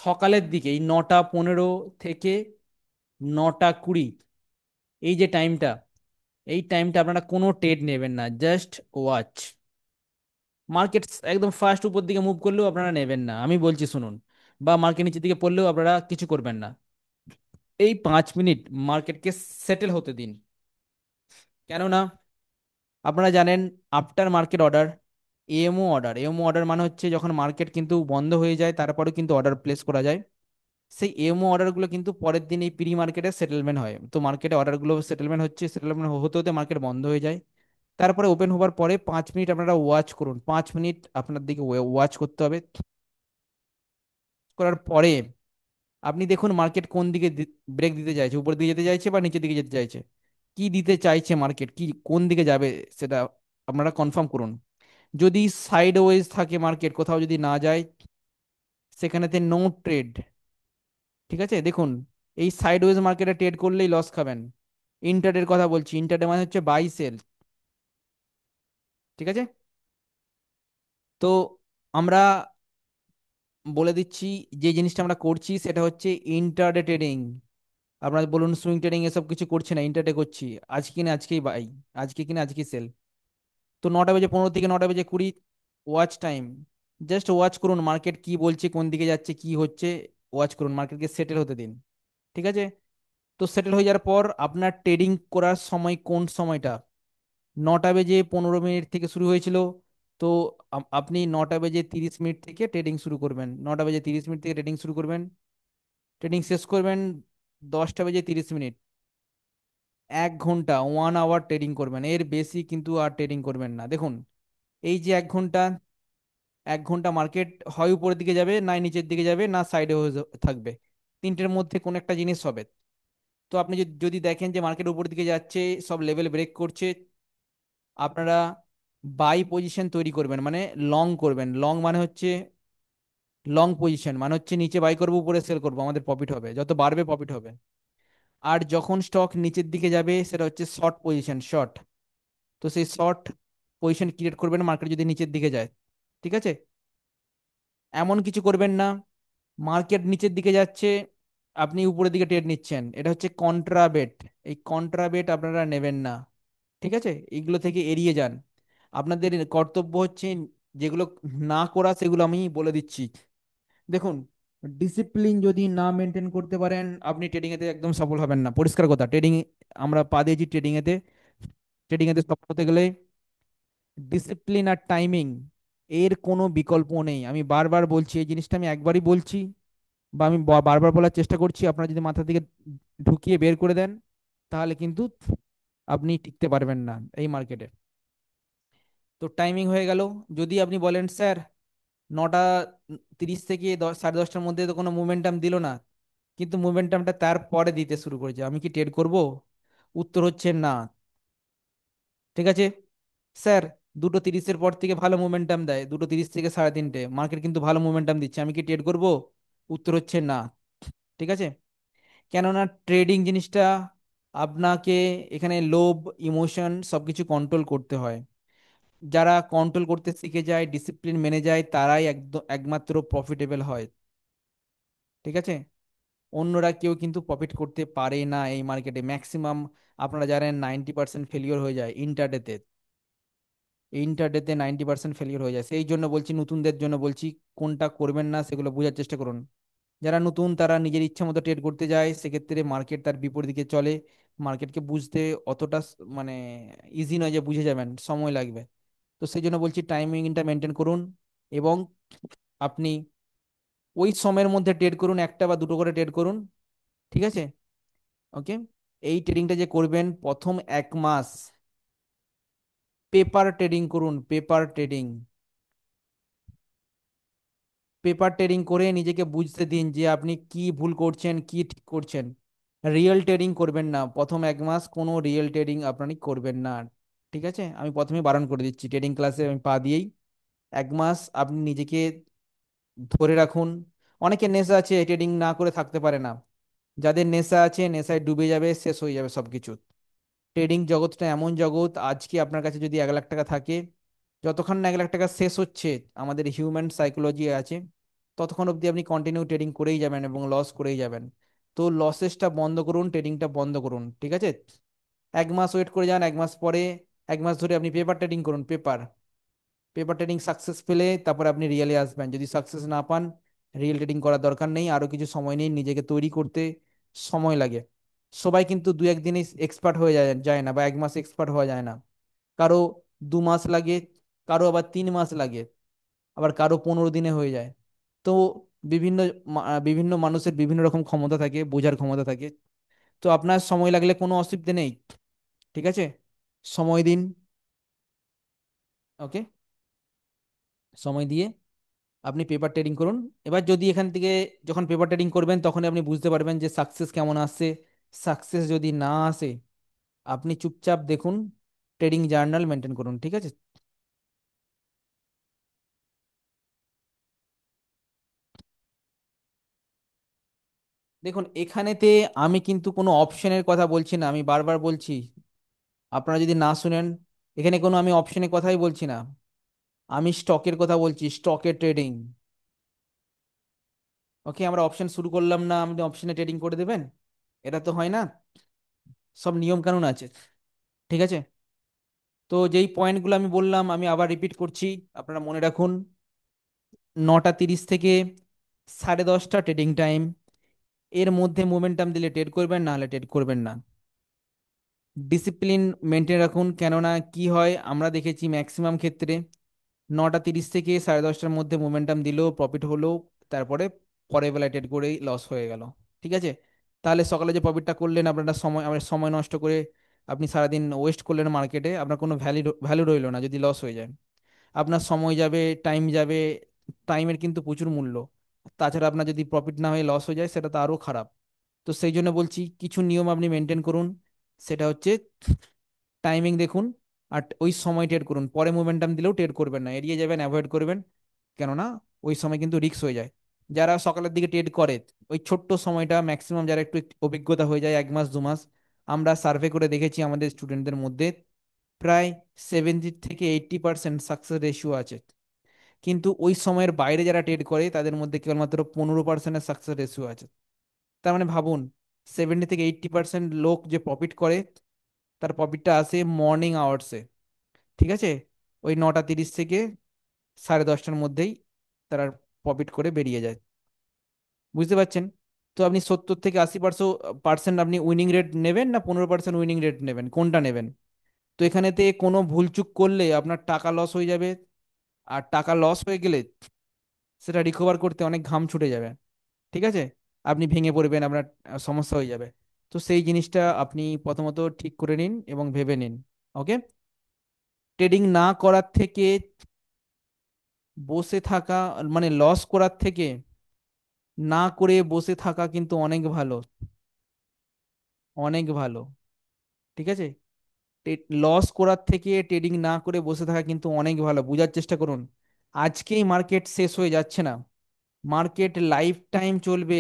সকালের দিকে এই 9টা 15 থেকে 9টা 20, এই যে টাইমটা, এই টাইমটা আপনারা কোনো ট্রেড নেবেন না, জাস্ট ওয়াচ। মার্কেট একদম ফার্স্ট উপর দিকে মুভ করলেও আপনারা নেবেন না, আমি বলছি শুনুন, বা মার্কেট নিচের দিকে পড়লেও আপনারা কিছু করবেন না। এই 5 মিনিট মার্কেটকে সেটেল হতে দিন। কেননা আপনারা জানেন, after market order, AMO order, AMO order মানে হচ্ছে যখন মার্কেট কিন্তু বন্ধ হয়ে যায় তারপরেও কিন্তু অর্ডার প্লেস করা যায়। সেই এমও অর্ডারগুলো কিন্তু পরের দিন এই প্রি মার্কেটে সেটেলমেন্ট হয়। তো মার্কেটে অর্ডারগুলো সেটেলমেন্ট হচ্ছে, সেটেলমেন্ট হতে হতে মার্কেট বন্ধ হয়ে যায়। তারপরে ওপেন হওয়ার পরে 5 মিনিট আপনারা ওয়াচ করুন, 5 মিনিট আপনার দিকে ওয়াচ করতে হবে। করার পরে আপনি দেখুন মার্কেট কোন দিকে ব্রেক দিতে চাইছে, উপর দিকে যেতে চাইছে বা নিচের দিকে যেতে চাইছে, কি দিতে চাইছে মার্কেট, কি কোন দিকে যাবে সেটা আপনারা কনফার্ম করুন। যদি সাইড ওয়েজ থাকে মার্কেট, কোথাও যদি না যায়, সেখানেতে নো ট্রেড, ঠিক আছে? দেখুন, এই সাইডওয়েজ মার্কেটে ট্রেড করলেই লস খাবেন। ইন্টারডের কথা বলছি, ইন্টারডে মানে হচ্ছে বাই সেল, ঠিক আছে? তো আমরা বলে দিচ্ছি, যে জিনিসটা আমরা করছি সেটা হচ্ছে ইন্টারডে ট্রেডিং। আপনারা বলুন সুইং ট্রেডিং এসব কিছু করছি না, ইন্টারডে করছি। আজকে কিনে আজকেই বাই, আজকে কিনে আজকেই সেল। তো 9টা বেজে 15 থেকে 9টা বেজে 20 ওয়াচ টাইম, জাস্ট ওয়াচ করুন মার্কেট কি বলছে, কোন দিকে যাচ্ছে, কি হচ্ছে, ওয়াচ করুন, মার্কেটকে সেটেল হতে দিন, ঠিক আছে? তো সেটেল হয়ে যাওয়ার পর আপনার ট্রেডিং করার সময় কোন সময়টা, 9টা বেজে 15 মিনিট থেকে শুরু হয়েছিল, তো আপনি 9টা বেজে 30 মিনিট থেকে ট্রেডিং শুরু করবেন, 9টা বেজে 30 মিনিট থেকে ট্রেডিং শুরু করবেন, ট্রেডিং শেষ করবেন 10টা বেজে 30 মিনিট। 1 ঘন্টা, 1 আওয়ার ট্রেডিং করবেন, এর বেশি কিন্তু আর ট্রেডিং করবেন না। দেখুন, এই যে 1 ঘন্টা, 1 ঘন্টা মার্কেট হয় উপরের দিকে যাবে, না নিচের দিকে যাবে, না সাইডে থাকবে, তিনটের মধ্যে কোন একটা জিনিস হবে। তো আপনি যদি যদি দেখেন যে মার্কেট উপর দিকে যাচ্ছে, সব লেভেল ব্রেক করছে, আপনারা বাই পজিশন তৈরি করবেন, মানে লং করবেন। লং মানে হচ্ছে, লং পজিশন মানে হচ্ছে নিচে বাই করবো উপরে সেল করবো, আমাদের প্রফিট হবে, যত বাড়বে প্রফিট হবে। আর যখন স্টক নিচের দিকে যাবে সেটা হচ্ছে শর্ট পজিশন, শর্ট। তো সেই শর্ট পজিশন ক্রিয়েট করবেন মার্কেট যদি নিচের দিকে যায়, ঠিক আছে? এমন কিছু করবেন না মার্কেট নিচের দিকে যাচ্ছে, আপনি উপরের দিকে ট্রেড নিচ্ছেন, এটা হচ্ছে কন্ট্রাবেট। এই কন্ট্রাবেট আপনারা নেবেন না, ঠিক আছে? এগুলো থেকে এড়িয়ে যান। আপনাদের কর্তব্য হচ্ছে যেগুলো না করা সেগুলো আমি বলে দিচ্ছি। দেখুন, ডিসিপ্লিন যদি না মেনটেন করতে পারেন আপনি ট্রেডিং এতে একদম সফল হবেন না, পরিষ্কার কথা। ট্রেডিং আমরা পা দিয়েছি ট্রেডিং এতে, ট্রেডিং এতে সফল হতে গেলে ডিসিপ্লিন আর টাইমিং এর কোনো বিকল্প নেই। আমি বারবার বলছি, এই জিনিসটা আমি একবারই বলছি, বা আমি বারবার বলার চেষ্টা করছি, আপনারা যদি মাথা থেকে ঢুকিয়ে বের করে দেন, তাহলে কিন্তু আপনি টিকতে পারবেন না এই মার্কেটে। তো টাইমিং হয়ে গেল। যদি আপনি বলেন স্যার 9টা 30 থেকে 10, 10:30টার মধ্যে তো কোনো মোমেন্টাম দিল না, কিন্তু মোমেন্টামটা তারপরে দিতে শুরু করেছে, আমি কি ট্রেড করব? উত্তর হচ্ছে না। ঠিক আছে স্যার, 2:30-এর পর থেকে ভালো মোমেন্টাম দেয়, 2:30 থেকে 3:30, মার্কেট কিন্তু ভালো মোমেন্টাম দিচ্ছে, আমি কি ট্রেড করব? উত্তর হচ্ছে না। ঠিক আছে, কেননা ট্রেডিং জিনিসটা আপনাকে এখানে লোভ, ইমোশন সবকিছু কন্ট্রোল করতে হয়। যারা কন্ট্রোল করতে শিখে যায়, ডিসিপ্লিন মেনে যায়, তারাই একদম একমাত্র প্রফিটেবল হয়। ঠিক আছে, অন্যরা কেউ কিন্তু প্রফিট করতে পারে না এই মার্কেটে। ম্যাক্সিমাম আপনারা জানেন 90% ফেলিওর হয়ে যায় ইন্টারডেতে। ইন্টারডেতে 90% ফেলিওর হয়ে যায়। সেই জন্য বলছি, নতুনদের জন্য বলছি, কোনটা করবেন না সেগুলো বোঝার চেষ্টা করুন। যারা নতুন তারা নিজের ইচ্ছা মতো ট্রেড করতে যায়, সেক্ষেত্রে মার্কেট তার বিপরীত দিকে চলে। মার্কেটকে বুঝতে অতটা মানে ইজি নয় যে বুঝে যাবেন, সময় লাগবে। তো সেই জন্য বলছি টাইমিংটা মেনটেন করুন, এবং আপনি ওই সময়ের মধ্যে ট্রেড করুন, একটা বা দুটো করে ট্রেড করুন। ঠিক আছে, ওকে। এই ট্রেডিংটা যে করবেন, প্রথম 1 মাস পেপার ট্রেডিং করুন। পেপার ট্রেডিং, পেপার ট্রেডিং করে নিজেকে বুঝতে দিন যে আপনি কি ভুল করছেন, কি ঠিক করছেন। রিয়েল ট্রেডিং করবেন না, প্রথম 1 মাস কোনো রিয়েল ট্রেডিং আপনি করবেন না। ঠিক আছে, আমি প্রথমে বারণ করে দিচ্ছি, ট্রেডিং ক্লাসে আমি পা দিয়েই। 1 মাস আপনি নিজেকে ধরে রাখুন। অনেকের নেশা আছে, ট্রেডিং না করে থাকতে পারে না। যাদের নেশা আছে, নেশায় ডুবে যাবে, শেষ হয়ে যাবে সবকিছু। ট্রেডিং জগৎটা এমন জগৎ, আজকে আপনার কাছে যদি 1 লাখ টাকা থাকে, যতক্ষণ না 1 লাখ টাকা শেষ হচ্ছে, আমাদের হিউম্যান সাইকোলজি আছে, ততক্ষণ অবধি আপনি কন্টিনিউ ট্রেডিং করেই যাবেন এবং লস করেই যাবেন। তো লসেসটা বন্ধ করুন, ট্রেডিংটা বন্ধ করুন। ঠিক আছে, 1 মাস ওয়েট করে যান, 1 মাস পরে, 1 মাস ধরে আপনি পেপার ট্রেডিং করুন। পেপার পেপার ট্রেডিং সাকসেস পেলে তারপর আপনি রিয়েলে আসবেন। যদি সাকসেস না পান, রিয়েল ট্রেডিং করার দরকার নেই, আরো কিছু সময় নিয়ে নিজেকে তৈরি করতে সময় লাগে। সবাই কিন্তু 2-1 দিনে এক্সপার্ট হয়ে যায় যায় না, বা 1 মাসে এক্সপার্ট হওয়া যায় না। কারো 2 মাস লাগে, কারো আবার 3 মাস লাগে, আবার কারো 15 দিনে হয়ে যায়। তো বিভিন্ন বিভিন্ন মানুষের বিভিন্ন রকম ক্ষমতা থাকে, বোঝার ক্ষমতা থাকে। তো আপনার সময় লাগলে কোনো অসুবিধা নেই। ঠিক আছে, সময় দিন। ওকে, সময় দিয়ে আপনি পেপার ট্রেডিং করুন। এবার যদি এখান থেকে, যখন পেপার ট্রেডিং করবেন, তখন আপনি বুঝতে পারবেন যে সাকসেস কেমন আসছে। সাকসেস যদি না আসে, আপনি চুপচাপ দেখুন, ট্রেডিং জার্নাল মেনটেন করুন। ঠিক আছে, দেখুন এখানেতে আমি কিন্তু কোনো অপশনের কথা বলছি না, আমি বারবার বলছি, আপনারা যদি না শুনেন, এখানে কোনো আমি অপশনের কথাই বলছি না, আমি স্টকের কথা বলছি, স্টকের ট্রেডিং। ওকে, আমরা অপশন শুরু করলাম না, আপনি অপশনে ট্রেডিং করে দেবেন? এটা তো হয় না, সব নিয়ম কানুন আছে। ঠিক আছে, তো যেই পয়েন্টগুলো আমি বললাম আমি আবার রিপিট করছি, আপনারা মনে রাখুন। 9টা 30 থেকে 10:30 ট্রেডিং টাইম, এর মধ্যে মোমেন্টাম দিলে ট্রেড করবেন, না হলে ট্রেড করবেন না। ডিসিপ্লিন মেনটেন রাখুন, কেননা কি হয় আমরা দেখেছি ম্যাক্সিমাম ক্ষেত্রে 9টা 30 থেকে 10:30টার মধ্যে মোমেন্টাম দিলেও প্রফিট হলো, তারপরে পরের বেলায় ট্রেড করেই লস হয়ে গেল। ঠিক আছে, তাহলে সকালে যে প্রফিটটা করলেন, আপনারা সময়, আমার সময় নষ্ট করে আপনি সারাদিন ওয়েস্ট করলেন মার্কেটে, আপনার কোনো ভ্যালু ভ্যালু রইলো না যদি লস হয়ে যায়। আপনার সময় যাবে, টাইম যাবে, টাইমের কিন্তু প্রচুর মূল্য। তাছাড়া আপনার যদি প্রফিট না হয়ে লস হয়ে যায়, সেটা তো আরো খারাপ। তো সেই জন্য বলছি, কিছু নিয়ম আপনি মেনটেন করুন। সেটা হচ্ছে টাইমিং দেখুন, আর ওই সময় ট্রেড করুন। পরে মোমেন্টাম দিলেও ট্রেড করবেন না, এড়িয়ে যাবেন, অ্যাভয়েড করবেন। কেননা ওই সময় কিন্তু রিস্ক হয়ে যায়। যারা সকালের দিকে ট্রেড করে, ওই ছোট্ট সময়টা ম্যাক্সিমাম, যারা একটু একটু অভিজ্ঞতা হয়ে যায় 1 মাস 2 মাস, আমরা সার্ভে করে দেখেছি আমাদের স্টুডেন্টদের মধ্যে প্রায় 70 থেকে 80% সাকসেস রেশিও আছে। কিন্তু ওই সময়ের বাইরে যারা ট্রেড করে, তাদের মধ্যে কেবলমাত্র 15%-এর সাকসেস রেশিও আছে। তার মানে ভাবুন, 70 থেকে 80% লোক যে প্রফিট করে, তার প্রফিটটা আসে মর্নিং আওয়ার্সে। ঠিক আছে, ওই 9টা 30 থেকে 10:30টার মধ্যেই তারা প্রফিট করে বেরিয়ে যায়। বুঝতে পারছেন? তো আপনি 70 থেকে 80% আপনি উইনিং রেট নেবেন, না 15% উইনিং রেট নেবেন, কোনটা নেবেন? তো এখানেতে কোনো ভুলচুক করলে আপনার টাকা লস হয়ে যাবে। আর টাকা লস হয়ে গেলে সেটা রিকভার করতে অনেক ঘাম ছুটে যাবে। ঠিক আছে, আপনি ভেঙে পড়বেন, আপনার সমস্যা হয়ে যাবে। তো সেই জিনিসটা আপনি প্রথমত ঠিক করে নিন এবং ভেবে নিন। ওকে। ট্রেডিং না করার থেকে বসে থাকা, মানে লস করার থেকে না করে বসে থাকা কিন্তু অনেক ভালো, অনেক ভালো। ঠিক আছে, লস করার থেকে ট্রেডিং না করে বসে থাকা কিন্তু অনেক ভালো। বোঝার চেষ্টা করুন, আজকেই মার্কেট শেষ হয়ে যাচ্ছে না, মার্কেট লাইফ টাইম চলবে,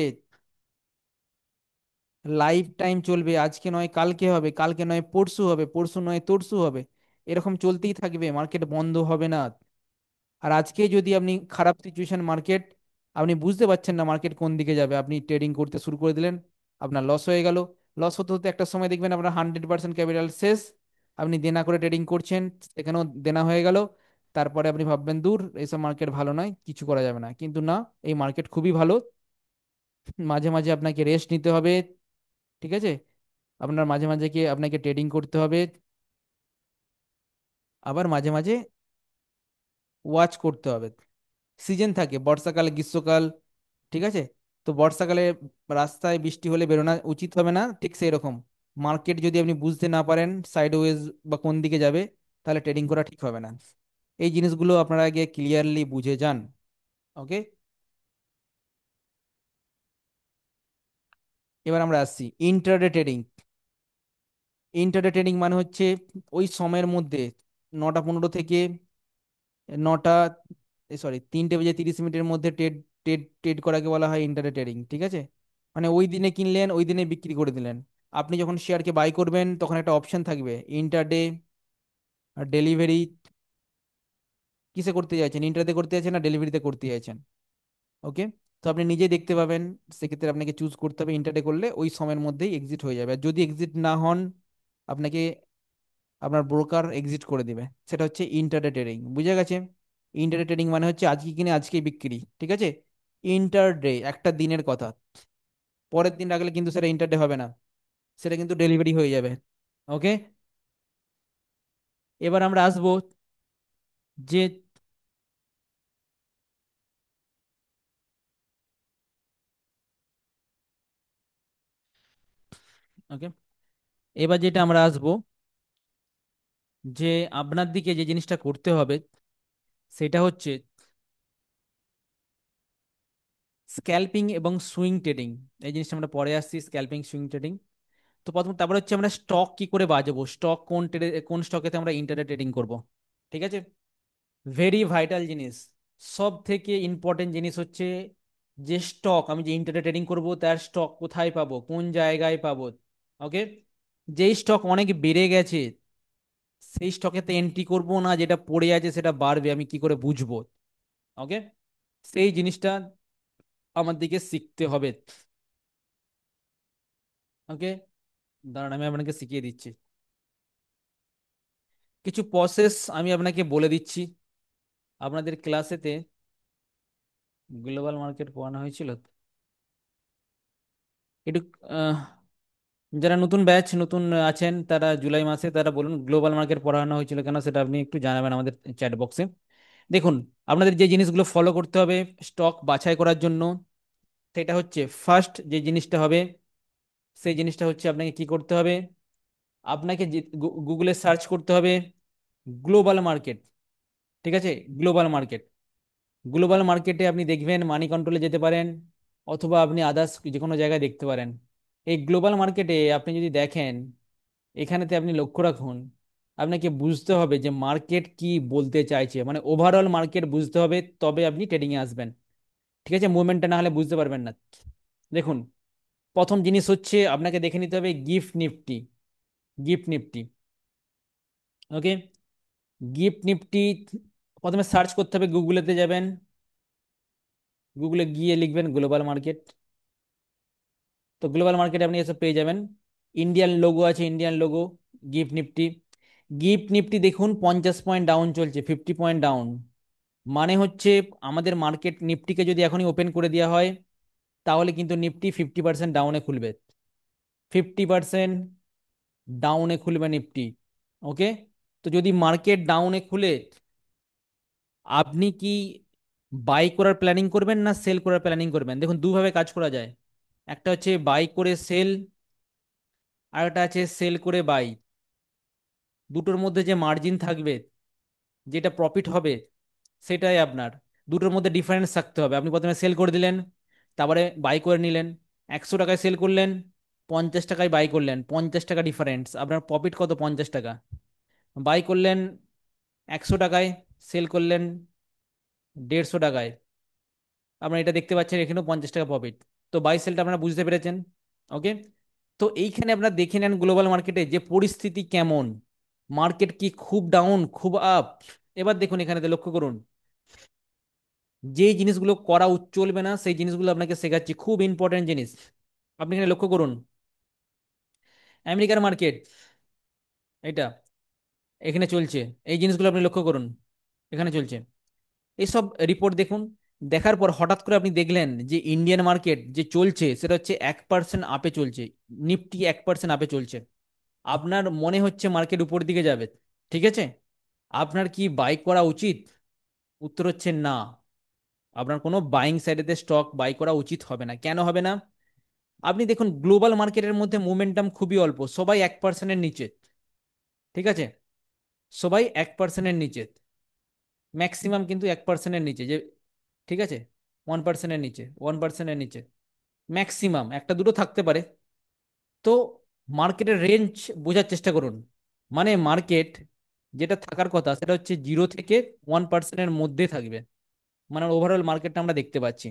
লাইফ টাইম চলবে। আজকে নয় কালকে হবে, কালকে নয় পরশু হবে, পরশু নয় তরশু হবে, এরকম চলতেই থাকবে, মার্কেট বন্ধ হবে না। আর আজকে যদি আপনি খারাপ সিচুয়েশন মার্কেট, আপনি বুঝতে পারছেন না মার্কেট কোন দিকে যাবে, আপনি ট্রেডিং করতে শুরু করে দিলেন, আপনার লস হয়ে গেল। লস হতে হতে একটা সময় দেখবেন আপনার 100% ক্যাপিটাল শেষ, আপনি দেনা করে ট্রেডিং করছেন, সেখানেও দেনা হয়ে গেল। তারপরে আপনি ভাববেন দূর, এইসব মার্কেট ভালো নয়, কিছু করা যাবে না। কিন্তু না, এই মার্কেট খুবই ভালো। মাঝে মাঝে আপনাকে রেস্ট নিতে হবে। ঠিক আছে, আপনার মাঝে মাঝে কি আপনাকে ট্রেডিং করতে হবে, আবার মাঝে মাঝে ওয়াচ করতে হবে। সিজন থাকে, বর্ষাকাল, গ্রীষ্মকাল। ঠিক আছে, তো বর্ষাকালে রাস্তায় বৃষ্টি হলে বেরোনো উচিত হবে না, ঠিক সেই রকম মার্কেট যদি আপনি বুঝতে না পারেন সাইডওয়েজ বা কোন দিকে যাবে, তাহলে ট্রেডিং করা ঠিক হবে না। এই জিনিসগুলো আপনারা আগে ক্লিয়ারলি বুঝে যান। ওকে। এবার আমরা আসছি ইন্টারডে ট্রেডিং। ইন্টারডে ট্রেডিং মানে হচ্ছে ওই সময়ের মধ্যে 9টা 15 থেকে নটা, সরি 3টে বেজে 30 মিনিটের মধ্যে ট্রেড ট্রেড ট্রেড করাকে বলা হয় ইন্টারডে ট্রেডিং। ঠিক আছে, মানে ওই দিনে কিনলেন, ওই দিনে বিক্রি করে দিলেন। আপনি যখন শেয়ারকে বাই করবেন তখন একটা অপশন থাকবে ইন্টারডে আর ডেলিভারি। কিসে করতে চাইছেন, ইন্টারডে করতে চাইছেন না ডেলিভারিতে করতে চাইছেন? ওকে, তো আপনি নিজেই দেখতে পাবেন। সেক্ষেত্রে আপনাকে চুজ করতে হবে, ইন্টারডে করলে ওই সময়ের মধ্যেই এক্সিট হয়ে যাবে। আর যদি এক্সিট না হন, আপনাকে আপনার ব্রোকার এক্সিট করে দিবে। সেটা হচ্ছে ইন্টারডে ট্রেডিং। বুঝে গেছে? ইন্টারডে ট্রেডিং মানে হচ্ছে আজকে কিনে আজকে বিক্রি। ঠিক আছে, ইন্টারডে একটা দিনের কথা, পরের দিন রাখলে কিন্তু সেটা ইন্টারডে হবে না, সেটা কিন্তু ডেলিভারি হয়ে যাবে। ওকে। এবার আমরা আসবো যে, ওকে, এবার যেটা আমরা আসবো যে আপনার দিকে যে জিনিসটা করতে হবে সেটা হচ্ছে স্ক্যাল্পিং এবং সুইং ট্রেডিং। এই জিনিসটা আমরা পরে আসছি, স্ক্যাল্পিং সুইং ট্রেডিং। তো প্রথম, তারপর হচ্ছে আমরা স্টক কি করে বাজাবো, স্টক কোন কোন স্টকেতে আমরা ইন্টারডে ট্রেডিং করব। ঠিক আছে, ভেরি ভাইটাল জিনিস, সব থেকে ইম্পর্টেন্ট জিনিস হচ্ছে যে স্টক আমি যে ইন্টারডে ট্রেডিং করব তার স্টক কোথায় পাবো, কোন জায়গায় পাবো। ওকে, যেই স্টক অনেক বেড়ে গেছে সেই স্টকেতে এন্ট্রি করব না, যেটা পড়ে আছে সেটা বাড়বে আমি কি করে বুঝবো। ওকে, সেই জিনিসটা আমার দিকে শিখতে হবে। ওকে, দাঁড়ান আমি আপনাকে শিখিয়ে দিচ্ছি, কিছু প্রসেস আমি আপনাকে বলে দিচ্ছি। আপনাদের ক্লাসেতে গ্লোবাল মার্কেট পড়ানো হয়েছিল একটু, আহ, যারা নতুন ব্যাচ নতুন আছেন তারা জুলাই মাসে তারা বলুন গ্লোবাল মার্কেট পড়ানো হয়েছিল কেন, সেটা আপনি একটু জানাবেন আমাদের চ্যাট বক্সে। দেখুন, আপনাদের যে জিনিসগুলো ফলো করতে হবে স্টক বাছাই করার জন্য, সেটা হচ্ছে ফার্স্ট যে জিনিসটা হবে, সেই জিনিসটা হচ্ছে আপনাকে কি করতে হবে, আপনাকে গুগলে সার্চ করতে হবে গ্লোবাল মার্কেট। ঠিক আছে, গ্লোবাল মার্কেট, গ্লোবাল মার্কেটে আপনি দেখবেন মানি কন্ট্রোলে যেতে পারেন, অথবা আপনি আদার্স যে কোনো জায়গায় দেখতে পারেন। এই গ্লোবাল মার্কেটে আপনি যদি দেখেন, এখানেতে আপনি লক্ষ্য রাখুন, আপনাকে বুঝতে হবে যে মার্কেট কি বলতে চাইছে, মানে ওভারঅল মার্কেট বুঝতে হবে, তবে আপনি ট্রেডিং এ আসবেন। ঠিক আছে, মুভমেন্টটা না হলে বুঝতে পারবেন না। দেখুন, প্রথম জিনিস হচ্ছে আপনাকে দেখে নিতে হবে গিফট নিফটি। গিফট নিফটি, ওকে, গিফট নিফটি প্রথমে সার্চ করতে হবে, গুগলেতে যাবেন, গুগলে গিয়ে লিখবেন গ্লোবাল মার্কেট। তো গ্লোবাল মার্কেটে আপনি এসব পেয়ে যাবেন, ইন্ডিয়ান লোগো আছে, Indian logo, gift Nifty. Gift Nifty দেখুন 50 পয়েন্ট ডাউন চলছে, 50 পয়েন্ট ডাউন, মানে হচ্ছে আমাদের মার্কেট নিফটিকে যদি এখনই ওপেন করে দেওয়া হয় তাহলে কিন্তু নিফটি 50% ডাউনে খুলবে, 50% ডাউনে খুলবে নিফটি। ওকে, তো যদি মার্কেট ডাউনে খুলে আপনি কি বাই করার প্ল্যানিং করবেন না সেল করার প্ল্যানিং করবেন? দেখুন দুভাবে কাজ করা যায়। একটা হচ্ছে বাই করে সেল, আর একটা আছে সেল করে বাই। দুটোর মধ্যে যে মার্জিন থাকবে, যেটা প্রফিট হবে, সেটাই আপনার। দুটোর মধ্যে ডিফারেন্স থাকতে হবে। আপনি প্রথমে সেল করে দিলেন, তারপরে বাই করে নিলেন। 100 টাকায় সেল করলেন, 50 টাকায় বাই করলেন, 50 টাকা ডিফারেন্স, আপনার প্রফিট কত? 50 টাকা। বাই করলেন 100 টাকায়, সেল করলেন 150 টাকায়, আপনারা এটা দেখতে পাচ্ছেন এখানেও 50 টাকা প্রফিট। তো বাই সেলটা আপনারা বুঝতে পেরেছেন। ওকে। তো এইখানে আপনারা দেখে নেন গ্লোবাল মার্কেটে যে পরিস্থিতি কেমন। মার্কেট কি খুব ডাউন, খুব আপ? এবার দেখুন এখানে লক্ষ্য করুন, যেই জিনিসগুলো করা চলবে না সেই জিনিসগুলো আপনাকে শেখাচ্ছি, খুব ইম্পর্টেন্ট জিনিস। আপনি এখানে লক্ষ্য করুন, আমেরিকার মার্কেট এটা এখানে চলছে, এই জিনিসগুলো আপনি লক্ষ্য করুন, এখানে চলছে। এইসব রিপোর্ট দেখুন। দেখার পর হঠাৎ করে আপনি দেখলেন যে ইন্ডিয়ান মার্কেট যে চলছে সেটা হচ্ছে 1% আপে চলছে, নিফটি 1% আপে চলছে। আপনার মনে হচ্ছে মার্কেট উপর দিকে যাবে, ঠিক আছে? আপনার কি বাই করা উচিত? উত্তর হচ্ছে না। আপনার কোনো বাইং সাইডেতে স্টক বাই করা উচিত হবে না। কেন হবে না? আপনি দেখুন গ্লোবাল মার্কেটের মধ্যে মোমেন্টাম খুবই অল্প, সবাই 1%-এর নিচে, ঠিক আছে? সবাই 1%-এর নিচে, ম্যাক্সিমাম কিন্তু 1%-এর নিচে, যে ঠিক আছে, 1%-এর নিচে, 1%-এর নিচে ম্যাক্সিমাম, একটা দুটো থাকতে পারে। তো মার্কেটের রেঞ্জ বোঝার চেষ্টা করুন। মানে মার্কেট যেটা থাকার কথা সেটা হচ্ছে 0 থেকে 1%-এর মধ্যে থাকবে, মানে ওভারঅল মার্কেটটা আমরা দেখতে পাচ্ছি।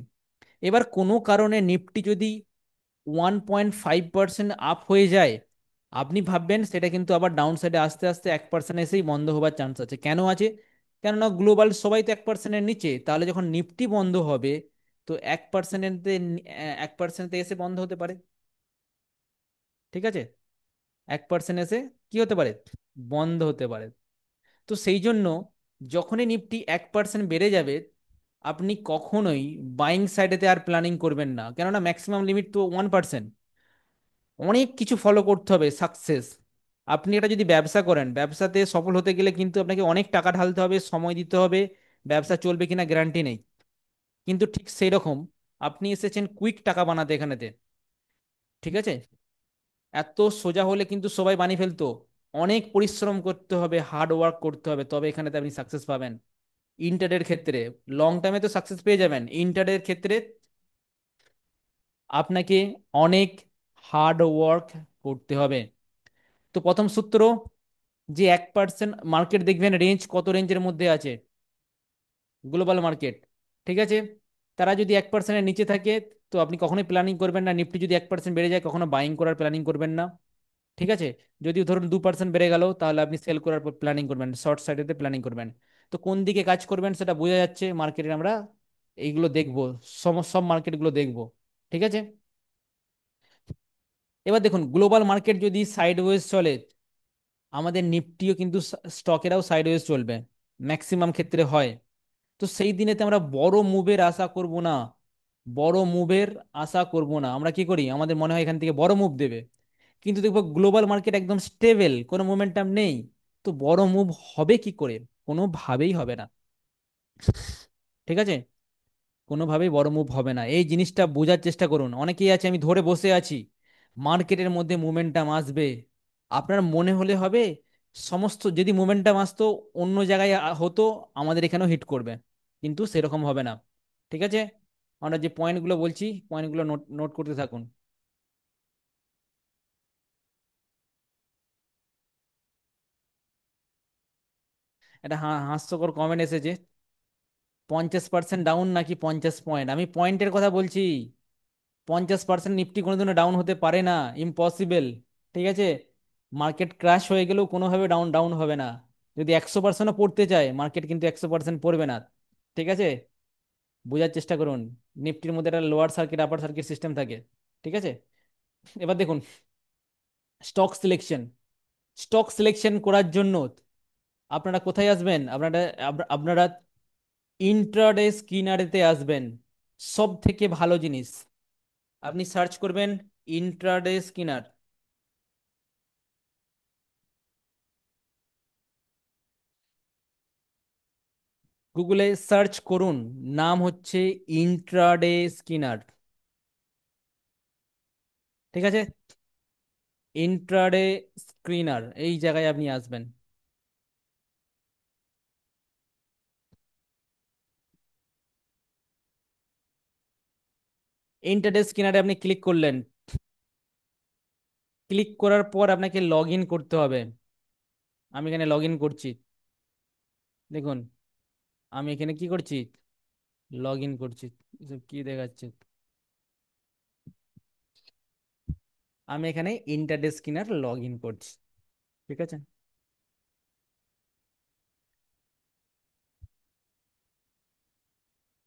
এবার কোনো কারণে নিফটি যদি 1.5% আপ হয়ে যায়, আপনি ভাববেন সেটা কিন্তু আবার ডাউন সাইডে আস্তে আস্তে 1% এসেই বন্ধ হবার চান্স আছে। কেন আছে? কেননা গ্লোবাল সবাই তো 1%-এর নিচে, তাহলে যখন নিফটি বন্ধ হবে তো 1%-এতে, 1%-এতে এসে বন্ধ হতে পারে, ঠিক আছে? 1% এসে কি হতে পারে? বন্ধ হতে পারে। তো সেই জন্য যখনই নিফটি 1% বেড়ে যাবে, আপনি কখনোই বাইং সাইডেতে আর প্ল্যানিং করবেন না, কেননা ম্যাক্সিমাম লিমিট তো 1%। অনেক কিছু ফলো করতে হবে সাকসেস। আপনি এটা যদি ব্যবসা করেন, ব্যবসাতে সফল হতে গেলে কিন্তু আপনাকে অনেক টাকা ঢালতে হবে, সময় দিতে হবে, ব্যবসা চলবে কিনা গ্যারান্টি নেই। কিন্তু ঠিক সেই রকম আপনি এসেছেন কুইক টাকা বানাতে এখানেতে, ঠিক আছে? এত সোজা হলে কিন্তু সবাই বানিয়ে ফেলতো। অনেক পরিশ্রম করতে হবে, হার্ড ওয়ার্ক করতে হবে, তবে এখানেতে আপনি সাকসেস পাবেন। ইন্টারের ক্ষেত্রে লং টাইমে তো সাকসেস পেয়ে যাবেন, ইন্টারের ক্ষেত্রে আপনাকে অনেক হার্ড ওয়ার্ক করতে হবে। তো প্রথম সূত্র, যে 1% মার্কেট দেখবেন রেঞ্জ কত রেঞ্জের মধ্যে আছে গ্লোবাল মার্কেট, ঠিক আছে? তারা যদি 1%-এর নিচে থাকে তো আপনি কখনোই প্ল্যানিং করবেন না। নিফটি যদি 1% বেড়ে যায় কখনো বাইং করার প্ল্যানিং করবেন না, ঠিক আছে? যদি ধরুন 2% বেড়ে গেল তাহলে আপনি সেল করার প্ল্যানিং করবেন, শর্ট সাইডেতে প্ল্যানিং করবেন। তো কোন দিকে কাজ করবেন সেটা বোঝা যাচ্ছে মার্কেটে, আমরা এইগুলো দেখবো, সব মার্কেটগুলো দেখবো, ঠিক আছে? এবার দেখুন গ্লোবাল মার্কেট যদি সাইডওয়েজ চলে, আমাদের নিফটিও কিন্তু স্টকেরাও সাইডওয়েজ চলবে, ম্যাক্সিমাম ক্ষেত্রে হয়। তো সেই দিনেতে আমরা বড় মুভের আশা করব না, বড় মুভের আশা করব না। আমরা কি করি, আমাদের মনে হয় এখান থেকে বড় মুভ দেবে, কিন্তু দেখবো গ্লোবাল মার্কেট একদম স্টেবল, কোনো মোমেন্টাম নেই। তো বড় মুভ হবে কি করে? কোনোভাবেই হবে না, ঠিক আছে? কোনোভাবেই বড় মুভ হবে না, এই জিনিসটা বোঝার চেষ্টা করুন। অনেকেই আছে আমি ধরে বসে আছি, মার্কেটের মধ্যে মোমেন্টাম আসবে, আপনার মনে হলে হবে সমস্ত যদি মোমেন্টাম আসতো অন্য জায়গায় হতো, আমাদের এখানেও হিট করবে, কিন্তু সেরকম হবে না, ঠিক আছে? আমরা যে পয়েন্টগুলো বলছি পয়েন্টগুলো নোট নোট করতে থাকুন। একটা হাস্যকর কমেন্ট এসেছে, 50% ডাউন নাকি 50 পয়েন্ট? আমি পয়েন্টের কথা বলছি। 50% নিফটি কোনোদিনও ডাউন হতে পারে না, ইম্পসিবল, ঠিক আছে? মার্কেট ক্র্যাশ হয়ে গেলেও কোনোভাবে ডাউন ডাউন হবে না। যদি 100%ও পড়তে চায় মার্কেট কিন্তু 100% পড়বে না, ঠিক আছে? বোঝার চেষ্টা করুন। নিফটির মধ্যে একটা lower circuit upper circuit system থাকে, ঠিক আছে? এবার দেখুন স্টক সিলেকশন। স্টক সিলেকশন করার জন্য আপনারা কোথায় আসবেন? আপনারা ইন্ট্রাডে স্ক্রিনারেতে আসবেন, সব থেকে ভালো জিনিস। আপনি সার্চ করবেন ইন্ট্রাডে স্ক্রিনার। গুগলে সার্চ করুন, নাম হচ্ছে ইন্ট্রাডে স্কিনার। ঠিক আছে, ইন্ট্রাডে স্ক্রিনার এই জায়গায় আপনি আসবেন। ইন্ট্রাডে স্ক্রিনারে আপনি ক্লিক করলেন। ক্লিক করার পর আপনাকে লগ ইন করতে হবে। আমি এখানে লগ ইন করছি। দেখুন, আমি এখানে কি করছি, লগ ইন করছি। এসব কি দেখাচ্ছে? আমি এখানে ইন্টারডে স্ক্রিনার লগ ইন করছি। ঠিক আছে,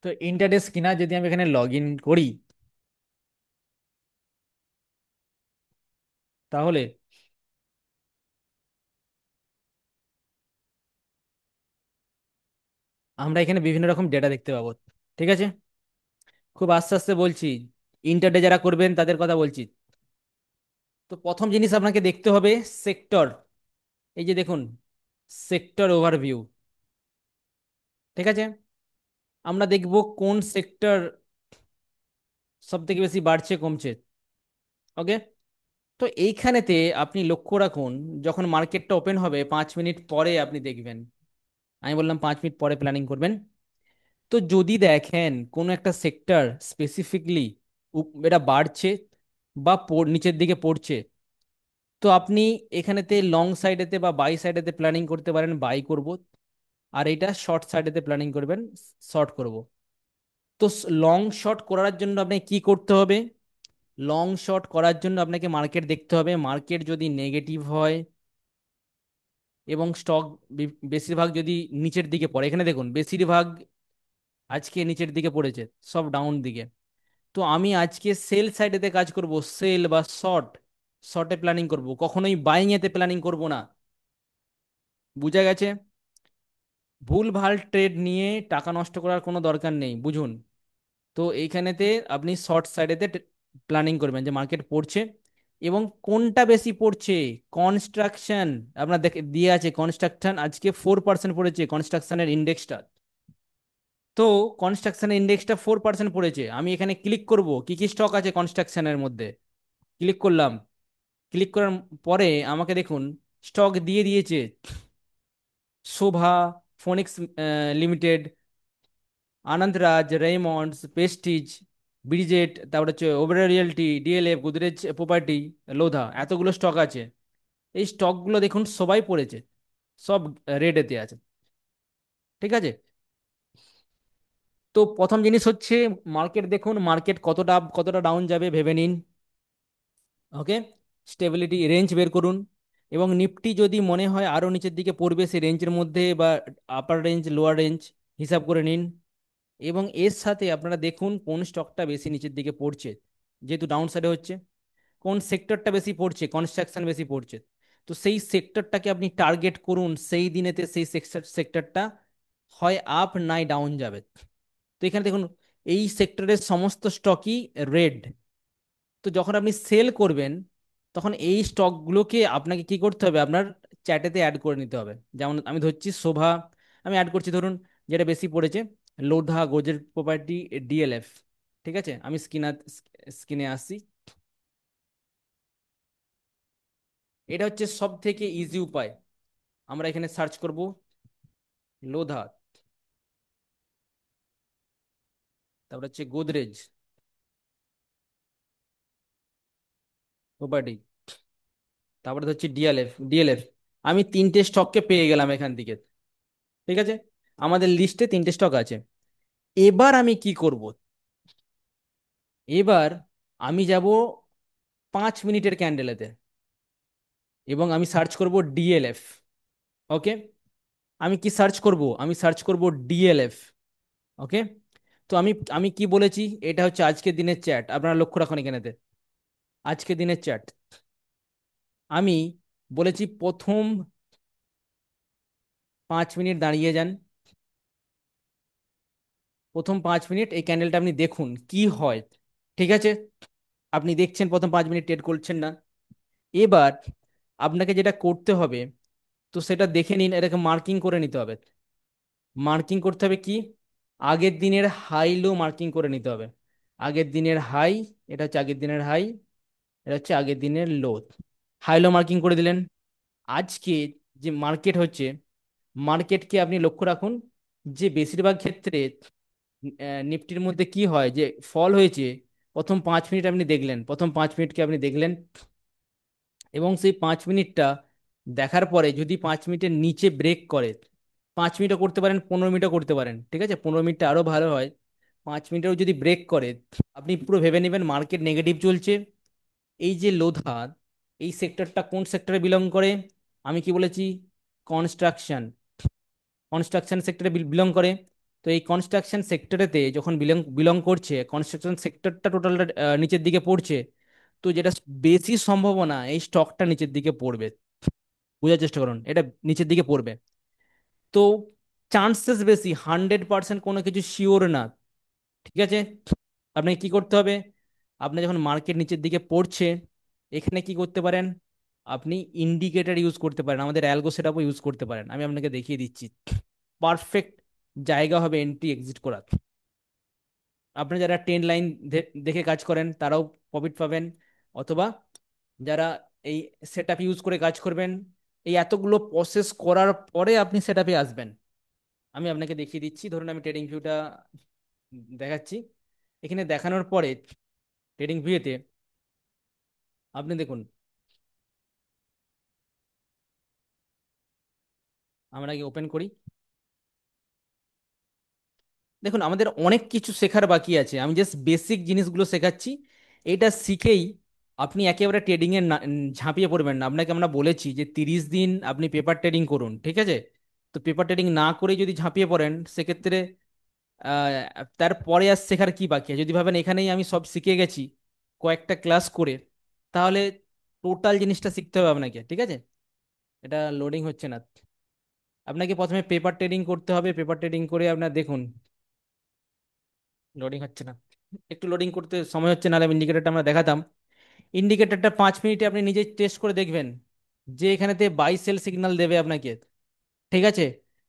তো ইন্টারডে স্ক্রিনার যদি আমি এখানে লগ ইন করি, তাহলে আমরা এখানে বিভিন্ন রকম ডেটা দেখতে পাবো। ঠিক আছে, খুব আস্তে আস্তে বলছি, ইন্টারডে যারা করবেন তাদের কথা বলছি। তো প্রথম জিনিস আপনাকে দেখতে হবে সেক্টর। এই যে দেখুন, সেক্টর ওভারভিউ। ঠিক আছে, আমরা দেখব কোন সেক্টর সব থেকে বেশি বাড়ছে কমছে। ওকে, তো এইখানেতে আপনি লক্ষ্য রাখুন, যখন মার্কেটটা ওপেন হবে 5 মিনিট পরে আপনি দেখবেন। আমি বললাম 5 মিনিট পরে প্ল্যানিং করবেন। তো যদি দেখেন কোনো একটা সেক্টর স্পেসিফিকলি এটা বাড়ছে বা নিচের দিকে পড়ছে, তো আপনি এখানেতে লং সাইডেতে বা বাই সাইডেতে প্ল্যানিং করতে পারেন, বাই করব। আর এটা শর্ট সাইডেতে প্ল্যানিং করবেন, শর্ট করব। তো লং শর্ট করার জন্য আপনি কি করতে হবে? লং শর্ট করার জন্য আপনাকে মার্কেট দেখতে হবে। মার্কেট যদি নেগেটিভ হয় এবং স্টক বেশিরভাগ যদি নিচের দিকে পড়ে, এখানে দেখুন বেশিরভাগ আজকে নিচের দিকে পড়েছে, সব ডাউন দিকে। তো আমি আজকে সেল সাইডেতে কাজ করব, সেল বা শর্ট, শর্টে প্ল্যানিং করব, কখনোই বাইং এতে প্ল্যানিং করব না। বুঝা গেছে? ভুল ভাল ট্রেড নিয়ে টাকা নষ্ট করার কোনো দরকার নেই, বুঝুন। তো এইখানেতে আপনি শর্ট সাইডেতে প্ল্যানিং করবেন যে মার্কেট পড়ছে এবং কোনটা বেশি পড়ছে। কনস্ট্রাকশন, আপনার দেখে দিয়ে আছে কনস্ট্রাকশন আজকে 4% পড়েছে কনস্ট্রাকশনের ইন্ডেক্সটা। তো কনস্ট্রাকশনের ইন্ডেক্সটা 4% পড়েছে। আমি এখানে ক্লিক করব কি কি স্টক আছে কনস্ট্রাকশনের মধ্যে। ক্লিক করলাম। ক্লিক করার পরে আমাকে দেখুন স্টক দিয়ে দিয়েছে Sobha, Phoenix limited, Anandraj, Raymonds, Prestige, Brigade, তারপর হচ্ছে Oberoi realty, DLF, Godrej property, Lodha, এতগুলো স্টক আছে। এই স্টকগুলো দেখুন সবাই পড়েছে, সব রেডেতে আছে। ঠিক আছে, তো প্রথম জিনিস হচ্ছে মার্কেট দেখুন, মার্কেট কতটা কতটা ডাউন যাবে ভেবে নিন। ওকে, স্টেবিলিটি রেঞ্জ বের করুন। এবং নিফটি যদি মনে হয় আরো নিচের দিকে পড়বে, সেই রেঞ্জের মধ্যে বা আপার রেঞ্জ লোয়ার রেঞ্জ হিসাব করে নিন। এবং এর সাথে আপনারা দেখুন কোন স্টকটা বেশি নিচের দিকে পড়ছে, যেহেতু ডাউন সাইডে হচ্ছে। কোন সেক্টরটা বেশি পড়ছে, কনস্ট্রাকশন বেশি পড়ছে। তো সেই সেক্টরটাকে আপনি টার্গেট করুন, সেই দিনেতে সেই সেক্টরটা হয় আপ নাই ডাউন যাবে। তো এখানে দেখুন এই সেক্টরের সমস্ত স্টকই রেড। তো যখন আপনি সেল করবেন, তখন এই স্টকগুলোকে আপনাকে কি করতে হবে, আপনার চ্যাটেতে অ্যাড করে নিতে হবে। যেমন আমি ধরছি শোভা, আমি অ্যাড করছি ধরুন, যেটা বেশি পড়েছে লোধা, গোজের প্রপার্টি, ডিএলএফ। ঠিক আছে, আমি স্ক্রিনে আসছি। এটা হচ্ছে সব থেকে ইজি উপায়। আমরা এখানে সার্চ করব লোধা, তারপর হচ্ছে গোদরেজ প্রপার্টি, তারপরে হচ্ছে ডিএলএফ। আমি তিনটে স্টককে পেয়ে গেলাম এখান থেকে। ঠিক আছে, আমাদের লিস্টে তিনটে স্টক আছে। এবার আমি কি করব? এবার আমি যাব 5 মিনিটের ক্যান্ডেলেতে এবং আমি সার্চ করব ডিএলএফ। ওকে, আমি কি সার্চ করব? আমি সার্চ করব ডিএলএফ। ওকে, তো আমি আমি কি বলেছি, এটা হচ্ছে আজকের দিনের চ্যাট, আপনারা লক্ষ্য রাখুন এখানেতে। আজকের দিনের চ্যাট আমি বলেছি প্রথম 5 মিনিট দাঁড়িয়ে যান। প্রথম 5 মিনিট এই ক্যান্ডেলটা আপনি দেখুন কি হয়। ঠিক আছে, আপনি দেখছেন প্রথম 5 মিনিট ট্রেড করছেন না। এবার আপনাকে যেটা করতে হবে, তো সেটা দেখে নিন, এটাকে মার্কিং করে নিতে হবে। মার্কিং করতে হবে কি, আগের দিনের হাই লো মার্কিং করে নিতে হবে। আগের দিনের হাই, এটা হচ্ছে আগের দিনের হাই, এটা হচ্ছে আগের দিনের লো। হাই লো মার্কিং করে দিলেন। আজকে যে মার্কেট হচ্ছে, মার্কেটকে আপনি লক্ষ্য রাখুন যে বেশিরভাগ ক্ষেত্রে নিফটির মধ্যে কি হয় যে ফল হয়েছে, প্রথম 5 মিনিট আপনি দেখলেন, প্রথম 5 মিনিটকে আপনি দেখলেন, এবং সেই 5 মিনিটটা দেখার পরে যদি 5 মিনিটের নিচে ব্রেক করে, 5 মিনিটও করতে পারেন, 15 মিনিটও করতে পারেন, ঠিক আছে, 15 মিনিটটা আরো ভালো হয়। 5 মিনিটেও যদি ব্রেক করে, আপনি পুরো ভেবে নেবেন মার্কেট নেগেটিভ চলছে। এই যে লোধার, এই সেক্টরটা কোন সেক্টরে বিলং করে? আমি কি বলেছি? কনস্ট্রাকশন। কনস্ট্রাকশন সেক্টরে বিলং করে। তো এই কনস্ট্রাকশন সেক্টরেতে যখন বিলং বিলং করছে, কনস্ট্রাকশন সেক্টরটা টোটালটা নিচের দিকে পড়ছে, তো যেটা বেশি সম্ভাবনা এই স্টকটা নিচের দিকে পড়বে। বোঝার চেষ্টা করুন, এটা নিচের দিকে পড়বে। তো চান্সেস বেশি, 100% কোনো কিছু শিওর না, ঠিক আছে। আপনাকে কি করতে হবে? আপনি যখন মার্কেট নিচের দিকে পড়ছে, এখানে কি করতে পারেন? আপনি ইন্ডিকেটর ইউজ করতে পারেন, আমাদের অ্যালগো সেটআপও ইউজ করতে পারেন। আমি আপনাকে দেখিয়ে দিচ্ছি, পারফেক্ট জায়গা হবে এন্ট্রি এক্সিট করার। আপনি যারা ট্রেন লাইন দেখে কাজ করেন তারাও প্রফিট পাবেন, অথবা যারা এই সেটআপ ইউজ করে কাজ করবেন, এই এতগুলো প্রসেস করার পরে আপনি সেটআপে আসবেন। আমি আপনাকে দেখিয়ে দিচ্ছি, ধরুন আমি ট্রেডিং ভিউটা দেখাচ্ছি। এখানে দেখানোর পরে ট্রেডিং ভিউতে আপনি দেখুন, আমরা আগে ওপেন করি। দেখুন আমাদের অনেক কিছু শেখার বাকি আছে, আমি জাস্ট বেসিক জিনিসগুলো শেখাচ্ছি। এটা শিখেই আপনি একেবারে ট্রেডিং এ ঝাঁপিয়ে পড়বেন না। আপনাকে আমরা বলেছি যে 30 দিন আপনি পেপার ট্রেডিং করুন, ঠিক আছে। তো পেপার ট্রেডিং না করে যদি ঝাঁপিয়ে পড়েন, সেক্ষেত্রে তারপরে আর শেখার কি বাকি আছে? যদি ভাবেন এখানেই আমি সব শিখে গেছি কয়েকটা ক্লাস করে, তাহলে টোটাল জিনিসটা শিখতে হবে আপনাকে, ঠিক আছে। এটা লোডিং হচ্ছে না, আপনাকে প্রথমে পেপার ট্রেডিং করতে হবে। পেপার ট্রেডিং করে আপনার দেখুন লোডিং হচ্ছে না, একটু লোডিং করতে সময় হচ্ছে, নাহলে ইন্ডিকেটরটা আমরা দেখাতাম। ইন্ডিকেটরটা 5 মিনিটে আপনি নিজে টেস্ট করে দেখবেন যে এখানেতে বাই সেল সিগন্যাল দেবে আপনাকে, ঠিক আছে।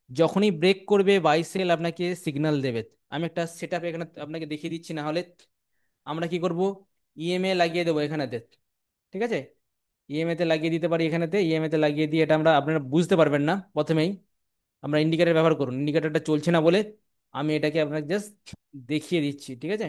যখনই ব্রেক করবে বাই সেল আপনাকে সিগন্যাল দেবে। আমি একটা সেট আপ এখানে আপনাকে দেখিয়ে দিচ্ছি, না হলে আমরা কি করব, ইএমএ লাগিয়ে দেবো এখানেতে, ঠিক আছে। ইএমএ তে লাগিয়ে দিতে পারি, এখানেতে ইএমএ তে লাগিয়ে দিয়ে এটা আমরা, আপনারা বুঝতে পারবেন না প্রথমেই। আমরা ইন্ডিকেটর ব্যবহার করুন, ইন্ডিকেটরটা চলছে না বলে আমি এটাকে আপনাকে জাস্ট দেখিয়ে দিচ্ছি, ঠিক আছে।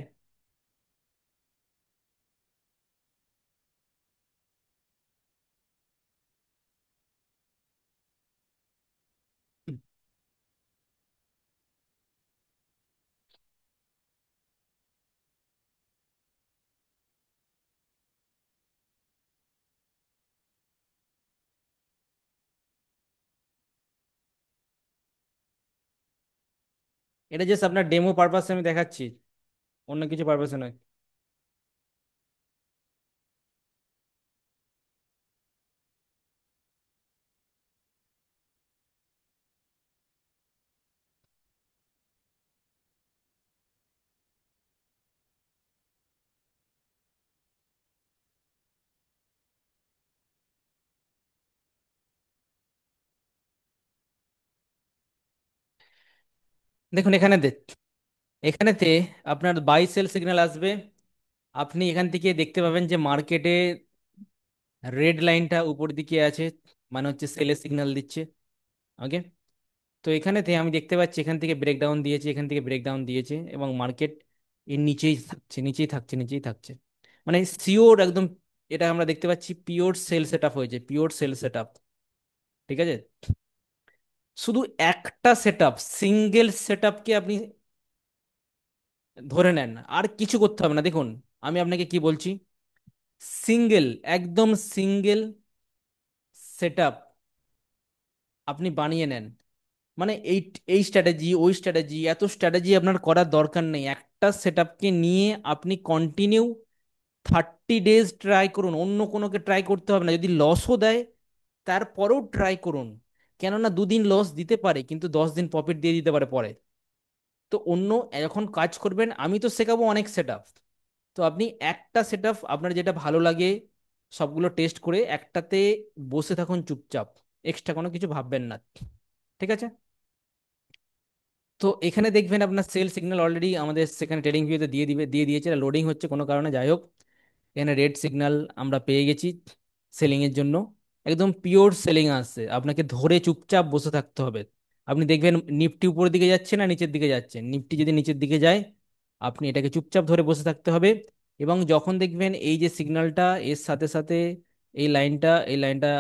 এটা জাস্ট আপনার ডেমো পারপাসে আমি দেখাচ্ছি, অন্য কিছু পারপাসে নয়। দেখুন এখানেতে আপনার বাই সেল সিগন্যাল আসবে। আপনি এখান থেকে দেখতে পাবেন যে মার্কেটে রেড লাইনটা উপর দিকে আছে, মানে হচ্ছে সেলের সিগন্যাল দিচ্ছে। ওকে। তো এখানেতে আমি দেখতে পাচ্ছি এখান থেকে ব্রেকডাউন দিয়েছে, এখান থেকে ব্রেকডাউন দিয়েছে, এবং মার্কেট এর নিচেই থাকছে, নিচেই থাকছে, নিচেই থাকছে, মানে শিওর একদম। এটা আমরা দেখতে পাচ্ছি পিওর সেল সেট আপ হয়েছে, পিওর সেল সেট আপ, ঠিক আছে। শুধু একটা সেট আপ, সিঙ্গেল সেট আপকে আপনি ধরে নেন, আর কিছু করতে হবে না। দেখুন আমি আপনাকে কি বলছি, সিঙ্গেল, একদম সিঙ্গেল সেট আপ আপনি বানিয়ে নেন। মানে এই এই স্ট্র্যাটেজি ওই স্ট্র্যাটেজি, এত স্ট্র্যাটেজি আপনার করার দরকার নেই। একটা সেট আপকে নিয়ে আপনি কন্টিনিউ 30 ডেজ ট্রাই করুন, অন্য কোনোকে ট্রাই করতে হবে না। যদি লসও দেয় তারপরেও ট্রাই করুন, কেননা 2 দিন লস দিতে পারে কিন্তু 10 দিন প্রফিট দিয়ে দিতে পারে পরে। তো অন্য যখন কাজ করবেন, আমি তো শেখাবো অনেক সেট আপ, তো আপনি একটা সেট আপ আপনার যেটা ভালো লাগে সবগুলো টেস্ট করে একটাতে বসে থাকুন চুপচাপ, এক্সট্রা কোনো কিছু ভাববেন না, ঠিক আছে। তো এখানে দেখবেন আপনার সেল সিগন্যাল অলরেডি আমাদের সেখানে ট্রেডিং ভিউতে দিয়ে দিয়েছে, লোডিং হচ্ছে কোনো কারণে, যাই হোক। এখানে রেড সিগন্যাল আমরা পেয়ে গেছি সেলিং এর জন্য। একদম পিওর সেলিং আসছে, আপনাকে ধরে চুপচাপ বসে থাকতে হবে। আপনি দেখবেন নিফটি উপরের দিকে যাচ্ছে না নিচের দিকে যাচ্ছে, নিফটি যদি নিচের দিকে যায় আপনি এটাকে চুপচাপ ধরে বসে থাকতে হবে। এবং যখন দেখবেন এই যে সিগন্যালটা এর সাথে সাথে এই লাইনটা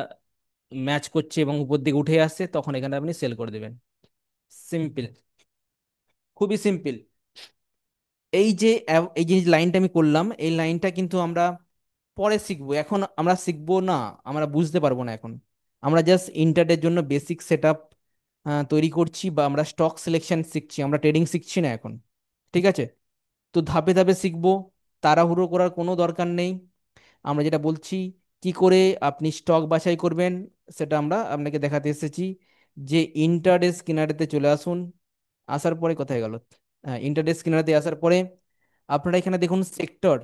ম্যাচ করছে এবং উপর দিকে উঠে আসছে, তখন এখানে আপনি সেল করে দেবেন। সিম্পল, খুবই সিম্পল। এই যে লাইনটা আমি করলাম, এই লাইনটা কিন্তু আমরা পরে শিখবো, এখন আমরা শিখবো না, আমরা বুঝতে পারবো না এখন। আমরা জাস্ট ইন্টারডের জন্য বেসিক সেট আপ তৈরি করছি, বা আমরা স্টক সিলেকশন শিখছি, আমরা ট্রেডিং শিখছি না এখন। ঠিক আছে? তো ধাপে ধাপে শিখবো, তাড়াহুড়ো করার কোনো দরকার নেই। আমরা যেটা বলছি কি করে আপনি স্টক বাছাই করবেন, সেটা আমরা আপনাকে দেখাতে এসেছি। যে ইন্টারডে স্ক্যানারেতে চলে আসুন। আসার পরে কোথায় গেল? হ্যাঁ, ইন্টারডে স্ক্যানারেতে আসার পরে আপনারা এখানে দেখুন সেক্টর,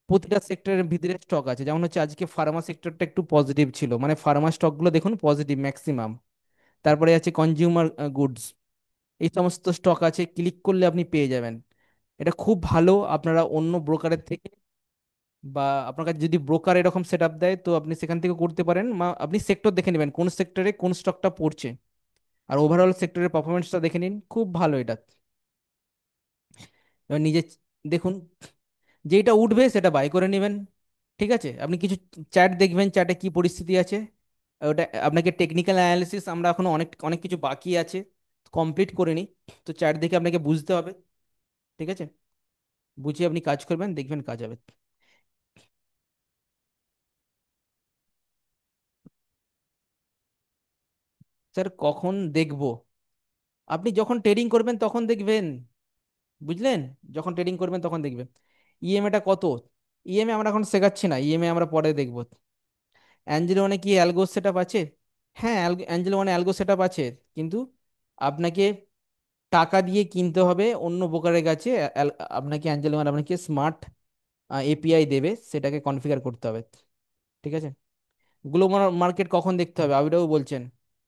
প্রতিটা সেক্টরের ভিতরে স্টক আছে। যেমন হচ্ছে আজকে ফার্মা সেক্টরটা একটু পজিটিভ ছিল, মানে ফার্মা স্টকগুলো দেখুন পজিটিভ ম্যাক্সিমাম। তারপরে আছে কনজিউমার গুডস, এই সমস্ত স্টক আছে, ক্লিক করলে আপনি পেয়ে যাবেন। এটা খুব ভালো, আপনারা অন্য ব্রোকারের থেকে, বা আপনার কাছে যদি ব্রোকার এরকম সেট আপ দেয় তো আপনি সেখান থেকে করতে পারেন, বা আপনি সেক্টর দেখে নেবেন কোন সেক্টরে কোন স্টকটা পড়ছে, আর ওভারঅল সেক্টরের পারফরমেন্সটা দেখে নিন, খুব ভালো এটা। এবার নিজে দেখুন, যেটা উঠবে সেটা বাই করে নেবেন। ঠিক আছে? আপনি কিছু চ্যাট দেখবেন, চ্যাটে কি পরিস্থিতি আছে, ওটা আপনাকে টেকনিক্যাল অ্যানালিসিস আমরা এখনো অনেক অনেক কিছু বাকি আছে, কমপ্লিট করে নিই। তো চ্যাট দেখে আপনাকে বুঝতে হবে। ঠিক আছে? বুঝিয়ে আপনি কাজ করবেন, দেখবেন কাজ হবে। স্যার কখন দেখবো? আপনি যখন ট্রেডিং করবেন তখন দেখবেন, বুঝলেন? যখন ট্রেডিং করবেন তখন দেখবেন। ইএমএটা কত? ইএমএ আমরা এখন শেখাচ্ছি না, ইএমএ আমরা পরে দেখবো। অ্যাঞ্জেলো ওয়ানে কি অ্যালগো সেট আপ আছে? হ্যাঁ, অ্যাঞ্জেলো ওয়ানে অ্যালগো সেট আপ আছে, কিন্তু আপনাকে টাকা দিয়ে কিনতে হবে অন্য ব্রোকারের কাছে। আপনাকে অ্যাঞ্জেলো ওয়ান আপনাকে স্মার্ট এপিআই দেবে, সেটাকে কনফিগার করতে হবে। ঠিক আছে? গ্লোবাল মার্কেট কখন দেখতে হবে আপনিও বলছেন?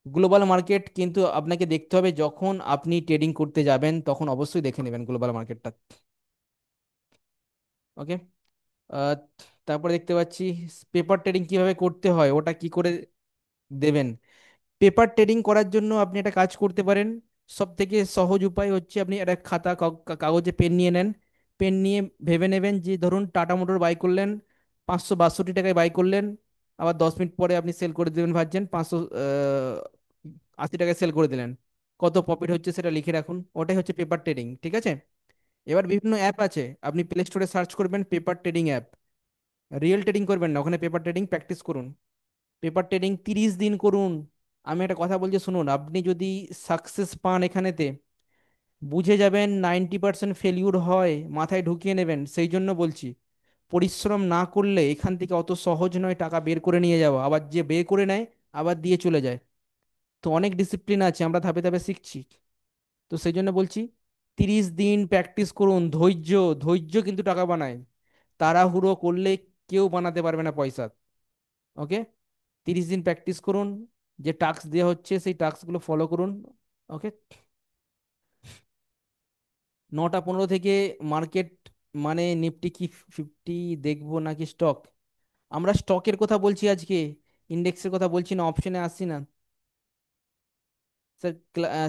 গ্লোবাল মার্কেট কিন্তু আপনাকে দেখতে হবে যখন আপনি ট্রেডিং করতে যাবেন, তখন অবশ্যই দেখে নেবেন গ্লোবাল মার্কেটটা। ওকে। আহ, তারপরে দেখতে পাচ্ছি পেপার ট্রেডিং কিভাবে করতে হয়, ওটা কি করে দেবেন? পেপার ট্রেডিং করার জন্য আপনি একটা কাজ করতে পারেন। সব থেকে সহজ উপায় হচ্ছে আপনি একটা খাতা কাগজে পেন নিয়ে নেন। পেন নিয়ে ভেবে নেবেন যে ধরুন টাটা মোটর বাই করলেন, 562 টাকায় বাই করলেন, আবার 10 মিনিট পরে আপনি সেল করে দেবেন, ভাবছেন 580 টাকায় সেল করে দিলেন, কত প্রফিট হচ্ছে সেটা লিখে রাখুন। ওটাই হচ্ছে পেপার ট্রেডিং। ঠিক আছে? এবার বিভিন্ন অ্যাপ আছে, আপনি প্লে স্টোরে সার্চ করবেন paper trading app. Real trading করবেন না, ওখানে পেপার ট্রেডিং প্র্যাকটিস করুন। পেপার ট্রেডিং 30 দিন করুন। আমি একটা কথা বলছি শুনুন, আপনি যদি সাকসেস পান এখানেতে, বুঝে যাবেন 90% ফেলিউর হয়, মাথায় ঢুকিয়ে নেবেন। সেই জন্য বলছি, পরিশ্রম না করলে এখান থেকে অত সহজ নয় টাকা বের করে নিয়ে যাওয়া, আবার যে বের করে নেয় আবার দিয়ে চলে যায়। তো অনেক ডিসিপ্লিন আছে, আমরা ধাপে ধাপে শিখছি। তো সেই জন্য বলছি 30 দিন প্র্যাকটিস করুন, ধৈর্য, ধৈর্য কিন্তু টাকা বানায়। তাড়াহুড়ো করলে কেউ বানাতে পারবে না পয়সা। ওকে? 30 দিন প্র্যাকটিস করুন, যে টাস্ক দেওয়া হচ্ছে সেই টাস্কগুলো ফলো করুন। ওকে? 9টা 15 থেকে মার্কেট, মানে নিফটি কি 50 দেখবো নাকি স্টক? আমরা স্টকের কথা বলছি আজকে, ইন্ডেক্সের কথা বলছি না, অপশনে আসছি না। স্যার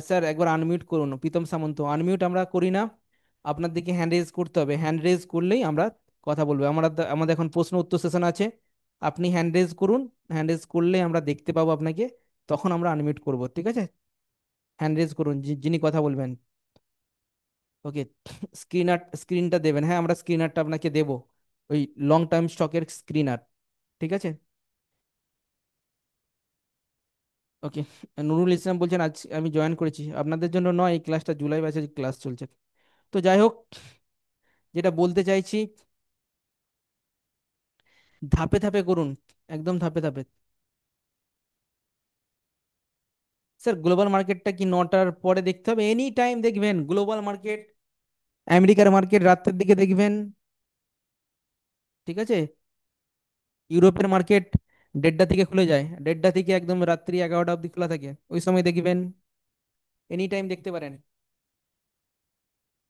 স্যার একবার আনমিউট করুন, প্রীতম সামন্ত, আনমিউট আমরা করি না। আপনার দিকে হ্যান্ড রেজ করতে হবে, হ্যান্ড রেজ করলেই আমরা কথা বলবো। আমাদের এখন প্রশ্ন উত্তর সেশন আছে, আপনি হ্যান্ড রেজ করুন। হ্যান্ড রেজ করলেই আমরা দেখতে পাবো আপনাকে, তখন আমরা আনমিউট করব। ঠিক আছে? হ্যান্ড রেজ করুন যিনি কথা বলবেন। ওকে। স্ক্রিনটা দেবেন, হ্যাঁ আমরা স্ক্রিনারটা আপনাকে দেব, ওই লং টাইম স্টকের স্ক্রিনার। ঠিক আছে? ওকে। নুরুল ইসলাম বলছেন আজ আমি জয়েন করেছি, আপনাদের জন্য নয়, এই ক্লাসটা জুলাই ব্যাচে ক্লাস চলছে। তো যাই হোক, যেটা বলতে চাইছি, ধাপে ধাপে করুন, একদম ধাপে ধাপে। স্যার গ্লোবাল মার্কেটটা কি 9টার পরে দেখতে হবে? এনি টাইম দেখবেন গ্লোবাল মার্কেট, আমেরিকার মার্কেট রাতের দিকে দেখবেন। ঠিক আছে? ইউরোপের মার্কেট 1:30 থেকে খুলে যায়, 1:30 থেকে একদম রাত্রি 11টা অবধি খোলা থাকে, ওই সময় দেখবেন। এনি টাইম দেখতে পারেন।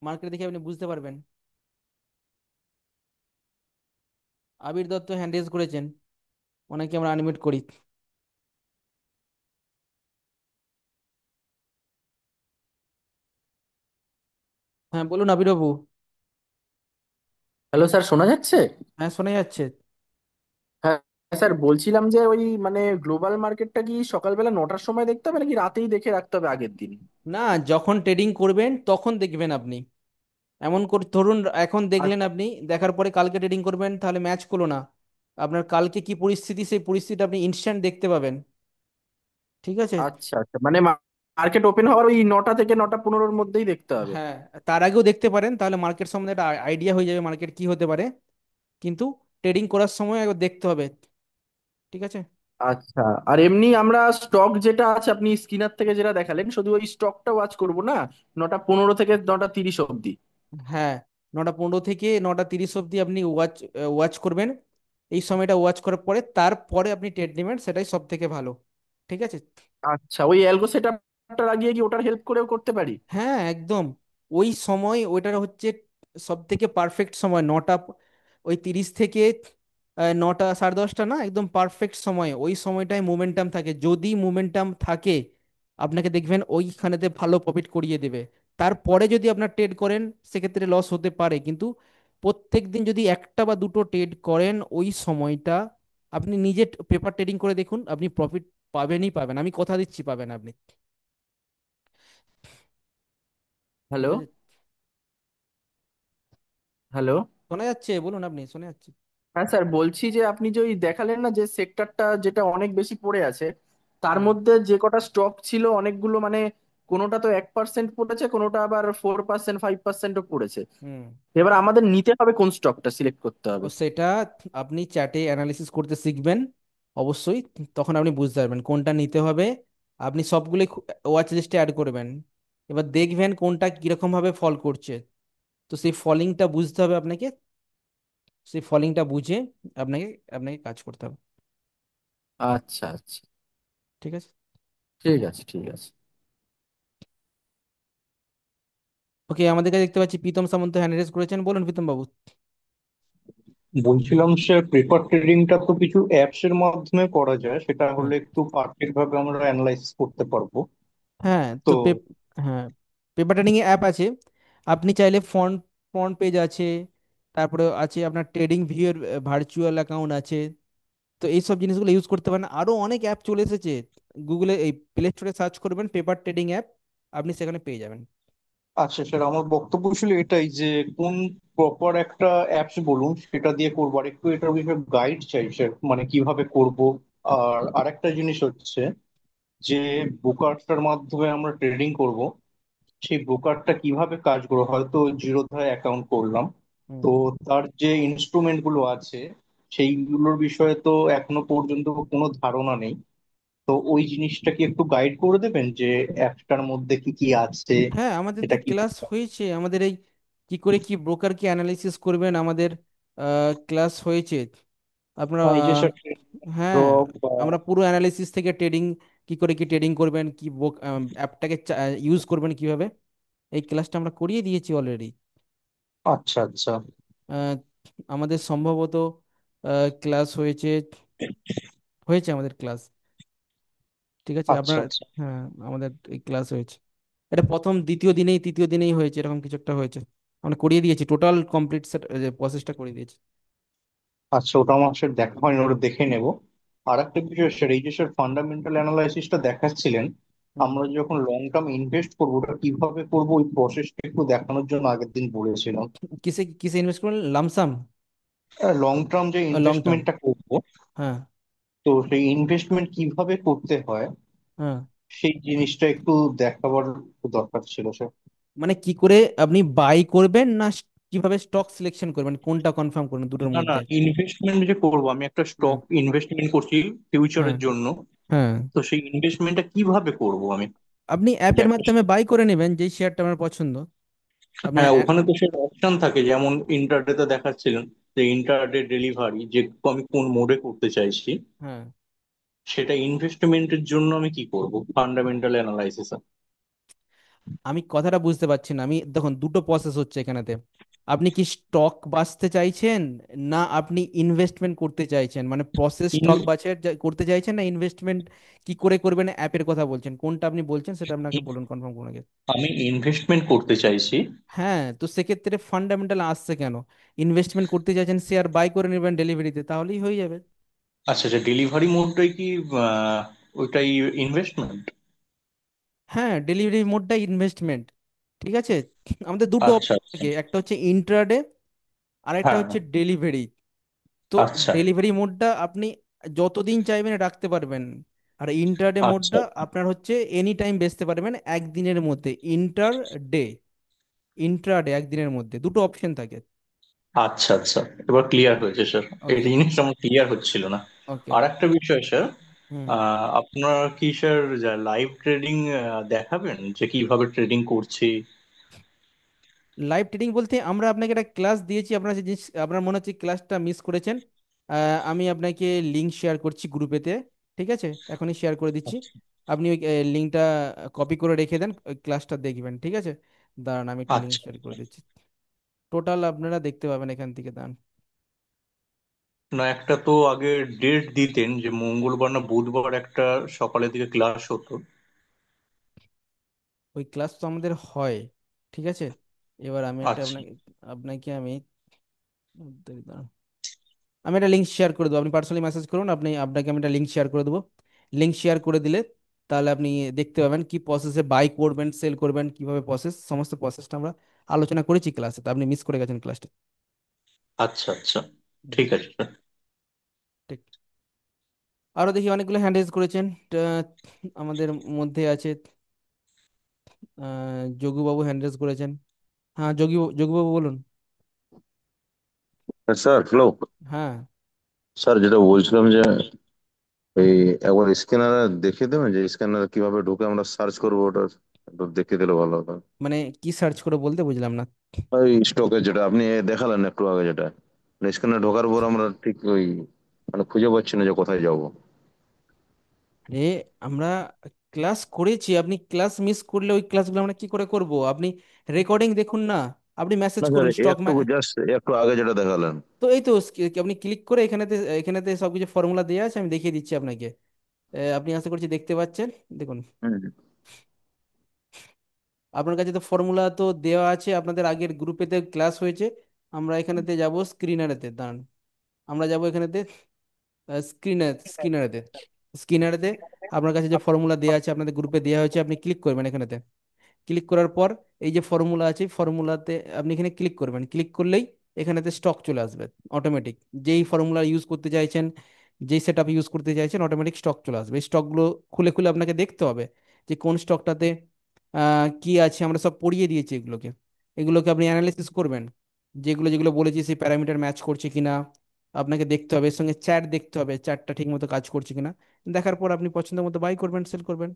মার্কেট দেখে আপনি বুঝতে পারবেন। আবির দত্ত হ্যান্ড রেজ করেছেন, ওনাকে আমরা আনমিউট করি। হ্যাঁ বলুন আবির বাবু। হ্যালো স্যার, শোনা যাচ্ছে? হ্যাঁ শোনা যাচ্ছে। হ্যাঁ স্যার, বলছিলাম যে ওই মানে গ্লোবাল মার্কেটটা কি সকালবেলা 9টার সময় দেখতে হবে নাকি রাতেই দেখে রাখতে হবে আগের দিন? না, যখন ট্রেডিং করবেন তখন দেখবেন আপনি। এমন করে ধরুন এখন দেখলেন আচ্ছা আপনি, দেখার পরে কালকে ট্রেডিং করবেন তাহলে ম্যাচ করলো না। আপনার কালকে কি পরিস্থিতি সেই পরিস্থিতি আপনি ইনস্ট্যান্ট দেখতে পাবেন। ঠিক আছে। আচ্ছা আচ্ছা, মানে মার্কেট ওপেন হওয়ার ওই 9টা থেকে 9টা 15-র মধ্যেই দেখতে হবে? হ্যাঁ, তার আগেও দেখতে পারেন, তাহলে মার্কেট সম্বন্ধে একটা আইডিয়া হয়ে যাবে মার্কেট কি হতে পারে। কিন্তু ট্রেডিং করার সময় একবার দেখতে হবে। ঠিক আছে। আচ্ছা। আর এমনি আমরা স্টক যেটা আছে আপনি স্ক্রিনার থেকে যেটা দেখালেন, শুধু ওই স্টকটা ওয়াচ করব না? 9টা 15 থেকে 9টা 30 অবধি? হ্যাঁ, 9টা 15 থেকে 9টা 30 অবধি আপনি ওয়াচ ওয়াচ করবেন। এই সময়টা ওয়াচ করার পরে তারপরে আপনি ট্রেড নেবেন, সেটাই সব থেকে ভালো। ঠিক আছে। আচ্ছা, ওই অ্যালগো সেটআপটা লাগিয়ে কি ওটার হেল্প করেও করতে পারি? হ্যাঁ একদম। ওই সময় ওইটার হচ্ছে সব থেকে পারফেক্ট সময় 9টা 30 থেকে 9টা 10:30, না একদম পারফেক্ট সময়। ওই সময়টায় মোমেন্টাম থাকে, যদি মোমেন্টাম থাকে আপনাকে দেখবেন ওইখানেতে ভালো প্রফিট করিয়ে দেবে। তারপরে যদি আপনার ট্রেড করেন সেক্ষেত্রে লস হতে পারে, কিন্তু প্রত্যেক দিন যদি একটা বা দুটো ট্রেড করেন ওই সময়টা, আপনি নিজে পেপার ট্রেডিং করে দেখুন, আপনি প্রফিট পাবেনই পাবেন, আমি কথা দিচ্ছি পাবেন আপনি। ঠিক হ্যালো? আছে। হ্যালো? শোনা যাচ্ছে, বলুন আপনি, শোনা যাচ্ছে। হ্যাঁ স্যার, বলছি যে আপনি যে ওই দেখালেন না যে সেক্টরটা যেটা অনেক বেশি পড়ে আছে, তার হুম। মধ্যে যে কটা স্টক ছিল অনেকগুলো, মানে কোনোটা তো 1% পড়েছে, কোনোটা আবার 4%, 5%ও পড়েছে। হুম। এবার আমাদের নিতে হবে কোন স্টকটা সিলেক্ট করতে ও হবে? সেটা আপনি চ্যাটে অ্যানালিসিস করতে শিখবেন অবশ্যই, তখন আপনি বুঝতে পারবেন কোনটা নিতে হবে। আপনি সবগুলো ওয়াচ লিস্টে অ্যাড করবেন, এবার দেখবেন কোনটা কিরকম ভাবে ফল করছে। তো সেই ফলিংটা বুঝতে হবে আপনাকে, সেই ফলিংটা বুঝে আপনাকে আপনাকে কাজ করতে হবে। আচ্ছা আচ্ছা, ঠিক আছে। ঠিক আছে ঠিক আছে। ওকে, আমাদের কাছে দেখতে পাচ্ছি প্রীতম সামন্ত হ্যান্ড রেজ করেছেন, বলুন প্রীতম বাবু। বলছিলাম স্যার, পেপার ট্রেডিংটা তো কিছু অ্যাপস এর মাধ্যমে করা যায়, সেটা হ্যাঁ। হলে একটু পারফেক্ট ভাবে আমরা অ্যানালাইসিস করতে পারবো। হ্যাঁ তো তো হ্যাঁ, পেপার ট্রেডিং এ অ্যাপ আছে। আপনি চাইলে ফন্ট ফ্রন্ট পেজ আছে, তারপরে আছে আপনার ট্রেডিং ভিউ এর ভার্চুয়াল অ্যাকাউন্ট আছে। তো এইসব জিনিসগুলো ইউজ করতে পারেন, আরো অনেক অ্যাপ চলে এসেছে। গুগলে এই প্লে স্টোরে সার্চ করবেন পেপার ট্রেডিং অ্যাপ, আপনি সেখানে পেয়ে যাবেন। আচ্ছা স্যার, আমার বক্তব্য ছিল এটাই যে কোন প্রপার একটা অ্যাপস বলুন সেটা দিয়ে করবো, আর একটু এটার বিষয়ে গাইড চাই স্যার, মানে কিভাবে করব। আর আরেকটা জিনিস হচ্ছে যে ব্রোকারটার মাধ্যমে আমরা ট্রেডিং করব, সেই ব্রোকারটা কিভাবে কাজ করবে, হয়তো জিরোধায় অ্যাকাউন্ট করলাম, হুম। তো তার যে ইনস্ট্রুমেন্ট গুলো আছে সেইগুলোর বিষয়ে তো এখনো পর্যন্ত কোনো ধারণা নেই। তো ওই জিনিসটা কি একটু গাইড করে দেবেন যে অ্যাপটার মধ্যে কি কি আছে, হ্যাঁ, আমাদের তো এটা কি? ক্লাস হয়েছে, আমাদের এই কি করে কি ব্রোকারকে অ্যানালাইসিস করবেন আমাদের ক্লাস হয়েছে। আপনারা এই যে স্যার হ্যাঁ, ড্রপ বা আমরা পুরো অ্যানালিসিস থেকে ট্রেডিং কি করে কি ট্রেডিং করবেন, কি অ্যাপটাকে ইউজ করবেন কিভাবে, এই ক্লাসটা আমরা করিয়ে দিয়েছি অলরেডি। আচ্ছা আচ্ছা আমাদের সম্ভবত ক্লাস হয়েছে, হয়েছে আমাদের ক্লাস। ঠিক আছে আচ্ছা আপনার। আচ্ছা হ্যাঁ, আমাদের এই ক্লাস হয়েছে। এটা প্রথম দ্বিতীয় দিনেই তৃতীয় দিনেই হয়েছে, এরকম কিছু একটা হয়েছে। আমরা করিয়ে দিয়েছি, টোটাল কমপ্লিট সেট প্রসেসটা করিয়ে দিয়েছি। আচ্ছা, ওটা আমার স্যার দেখা হয়নি, ওটা দেখে নেব। আর একটা বিষয় স্যার, এই যে স্যার ফান্ডামেন্টাল অ্যানালাইসিসটা দেখাচ্ছিলেন, হুম। আমরা যখন লং টার্ম ইনভেস্ট করবো ওটা কিভাবে করবো ওই প্রসেসটা একটু দেখানোর জন্য আগের দিন বলেছিলাম। কিসে কিসে ইনভেস্ট করবেন, লামসাম? লং টার্ম যে লং টার্ম। ইনভেস্টমেন্টটা করবো, হ্যাঁ। তো সেই ইনভেস্টমেন্ট কিভাবে করতে হয় হ্যাঁ, সেই জিনিসটা একটু দেখাবার দরকার ছিল স্যার। মানে কি করে আপনি বাই করবেন না কিভাবে স্টক সিলেকশন করবেন, কোনটা কনফার্ম করবেন দুটোর না না, মধ্যে? ইনভেস্টমেন্ট যে করবো, আমি একটা হ্যাঁ। স্টক ইনভেস্টমেন্ট করছি হ্যাঁ। ফিউচারের জন্য। হ্যাঁ, তো সেই ইনভেস্টমেন্টটা কিভাবে করব আমি? আপনি যে অ্যাপের একটা মাধ্যমে বাই করে নেবেন যেই শেয়ারটা আপনার পছন্দ। আপনার হ্যাঁ, ওখানে তো সে অপশন থাকে, যেমন ইন্টারডে তে দেখাচ্ছিলেন যে ইন্টারডে ডেলিভারি, যে আমি কোন মোডে করতে চাইছি। হ্যাঁ, সেটা ইনভেস্টমেন্টের জন্য আমি কি করব ফান্ডামেন্টাল অ্যানালাইসিস? আমি কথাটা বুঝতে পারছি না। আমি দেখুন, দুটো প্রসেস হচ্ছে এখানেতে। আপনি কি স্টক বাছতে চাইছেন, না আপনি ইনভেস্টমেন্ট করতে চাইছেন? মানে প্রসেস স্টক বাছাই করতে চাইছেন, না ইনভেস্টমেন্ট কি করে করবেন অ্যাপের কথা বলছেন? কোনটা আপনি বলছেন সেটা আপনাকে বলুন কনফার্ম করে আগে। আমি ইনভেস্টমেন্ট করতে চাইছি। হ্যাঁ, তো সেক্ষেত্রে ফান্ডামেন্টাল আসছে কেন? ইনভেস্টমেন্ট করতে চাইছেন, শেয়ার বাই করে নেবেন ডেলিভারিতে, তাহলেই হয়ে যাবে। আচ্ছা আচ্ছা, ডেলিভারি মোডটাই কি ওইটাই ইনভেস্টমেন্ট? হ্যাঁ, ডেলিভারি মোডটা ইনভেস্টমেন্ট। ঠিক আছে, আমাদের দুটো আচ্ছা অপশন আচ্ছা। থাকে, একটা হচ্ছে ইন্ট্রাডে আর একটা হ্যাঁ হচ্ছে হ্যাঁ। ডেলিভারি। তো আচ্ছা ডেলিভারি মোডটা আপনি যতদিন চাইবেন রাখতে পারবেন, আর ইন্টার ডে আচ্ছা মোডটা আপনার হচ্ছে এনি টাইম বেচতে পারবেন একদিনের মধ্যে। ইন্টার ডে, ইন্ট্রা ডে, একদিনের মধ্যে দুটো অপশন থাকে। আচ্ছা আচ্ছা, এবার ক্লিয়ার হয়েছে স্যার। এই ওকে। জিনিসটা আমার ক্লিয়ার হচ্ছিল না। ওকে। আর একটা বিষয় স্যার, হুম। আপনার কি স্যার লাইভ ট্রেডিং দেখাবেন যে কিভাবে ট্রেডিং করছি? লাইভ ট্রেডিং বলতে আমরা আপনাকে একটা ক্লাস দিয়েছি, আপনার যে আপনার মনে হচ্ছে ক্লাসটা মিস করেছেন। আমি আপনাকে লিংক শেয়ার করছি গ্রুপেতে। ঠিক আছে, এখনই শেয়ার করে দিচ্ছি। আচ্ছা আপনি ওই লিঙ্কটা কপি করে রেখে দেন, ওই ক্লাসটা দেখবেন। ঠিক আছে, দাঁড়ান আমি একটু লিঙ্ক আচ্ছা শেয়ার আচ্ছা। করে দিচ্ছি। টোটাল আপনারা দেখতে পাবেন এখান থেকে, দাঁড়ান। না, একটা তো আগে ডেট দিতেন যে মঙ্গলবার না বুধবার একটা সকালের দিকে ক্লাস হতো। ওই ক্লাস তো আমাদের হয়। ঠিক আছে, এবার আমি একটা আচ্ছা আপনাকে আপনাকে আমি দাঁড়ান। আমি একটা লিঙ্ক শেয়ার করে দেবো, আপনি পার্সোনালি মেসেজ করুন, আপনাকে আমি একটা লিঙ্ক শেয়ার করে দেবো। লিঙ্ক শেয়ার করে দিলে তাহলে আপনি দেখতে পাবেন কি প্রসেসে বাই করবেন, সেল করবেন, কিভাবে প্রসেস, সমস্ত প্রসেসটা আমরা আলোচনা করেছি ক্লাসে। তো আপনি মিস করে গেছেন ক্লাসটা। আচ্ছা আচ্ছা, ঠিক আছে স্যার। ঠিক। আরো দেখি অনেকগুলো হ্যান্ড রেজ করেছেন। তা, আমাদের মধ্যে আছে যোগুবাবু হ্যান্ড রেজ করেছেন। হ্যাঁ, যোগুবাবু বলুন। Sir hello. হ্যাঁ, স্যার যেটা বলছিলাম যে এই একবার স্ক্যানারে দেখিয়ে দেবেন যে স্ক্যানারে কিভাবে ঢুকে আমরা সার্চ করবো, ওটা একটু দেখিয়ে দিলে ভালো হতো। মানে কি সার্চ করে বলতে বুঝলাম না। ওই স্টকে যেটা আপনি দেখালেন একটু আগে, যেটা স্ক্যানারে ঢোকার পর আমরা ঠিক ওই মানে খুঁজে পাচ্ছি না যে কোথায় যাব। আরে, আমরা ক্লাস করেছি, আপনি ক্লাস মিস করলে ওই ক্লাসগুলো আমরা কি করে করব? আপনি রেকর্ডিং দেখুন না, আপনি মেসেজ না স্যার, করুন স্টক। একটু জাস্ট একটু আগে যেটা দেখালেন। তো এই তো আপনি ক্লিক করে এখানেতে, এখানেতে সবকিছু ফর্মুলা দেওয়া আছে, আমি দেখিয়ে দিচ্ছি আপনাকে। আপনি আশা করছি দেখতে পাচ্ছেন, দেখুন। হুম। আপনার কাছে তো ফর্মুলা তো দেওয়া আছে, আপনাদের আগের গ্রুপেতে ক্লাস হয়েছে। আমরা এখানেতে যাব স্ক্রিনারেতে, দাঁড়ান। আমরা যাব এখানেতে স্ক্রিনারেতে। স্ক্রিনারেতে আপনার কাছে যে ফর্মুলা দেওয়া আছে, আপনাদের গ্রুপে দেওয়া হয়েছে, আপনি ক্লিক করবেন এখানেতে। ক্লিক করার পর এই যে ফর্মুলা আছে, ফর্মুলাতে আপনি এখানে ক্লিক করবেন। ক্লিক করলেই এখানেতে স্টক চলে আসবে অটোমেটিক। যেই ফর্মুলা ইউজ করতে চাইছেন, যেই সেট আপ ইউজ করতে চাইছেন, অটোমেটিক স্টক চলে আসবে। এই স্টকগুলো খুলে খুলে আপনাকে দেখতে হবে যে কোন স্টকটাতে কি আছে। আমরা সব পড়িয়ে দিয়েছি এগুলোকে। এগুলোকে আপনি অ্যানালিসিস করবেন, যেগুলো যেগুলো বলেছি সেই প্যারামিটার ম্যাচ করছে কিনা আপনাকে দেখতে হবে। এর সঙ্গে চ্যাট দেখতে হবে, চ্যাটটা ঠিক মতো কাজ করছে কিনা। দেখার পর আপনি পছন্দ মতো বাই করবেন, সেল করবেন।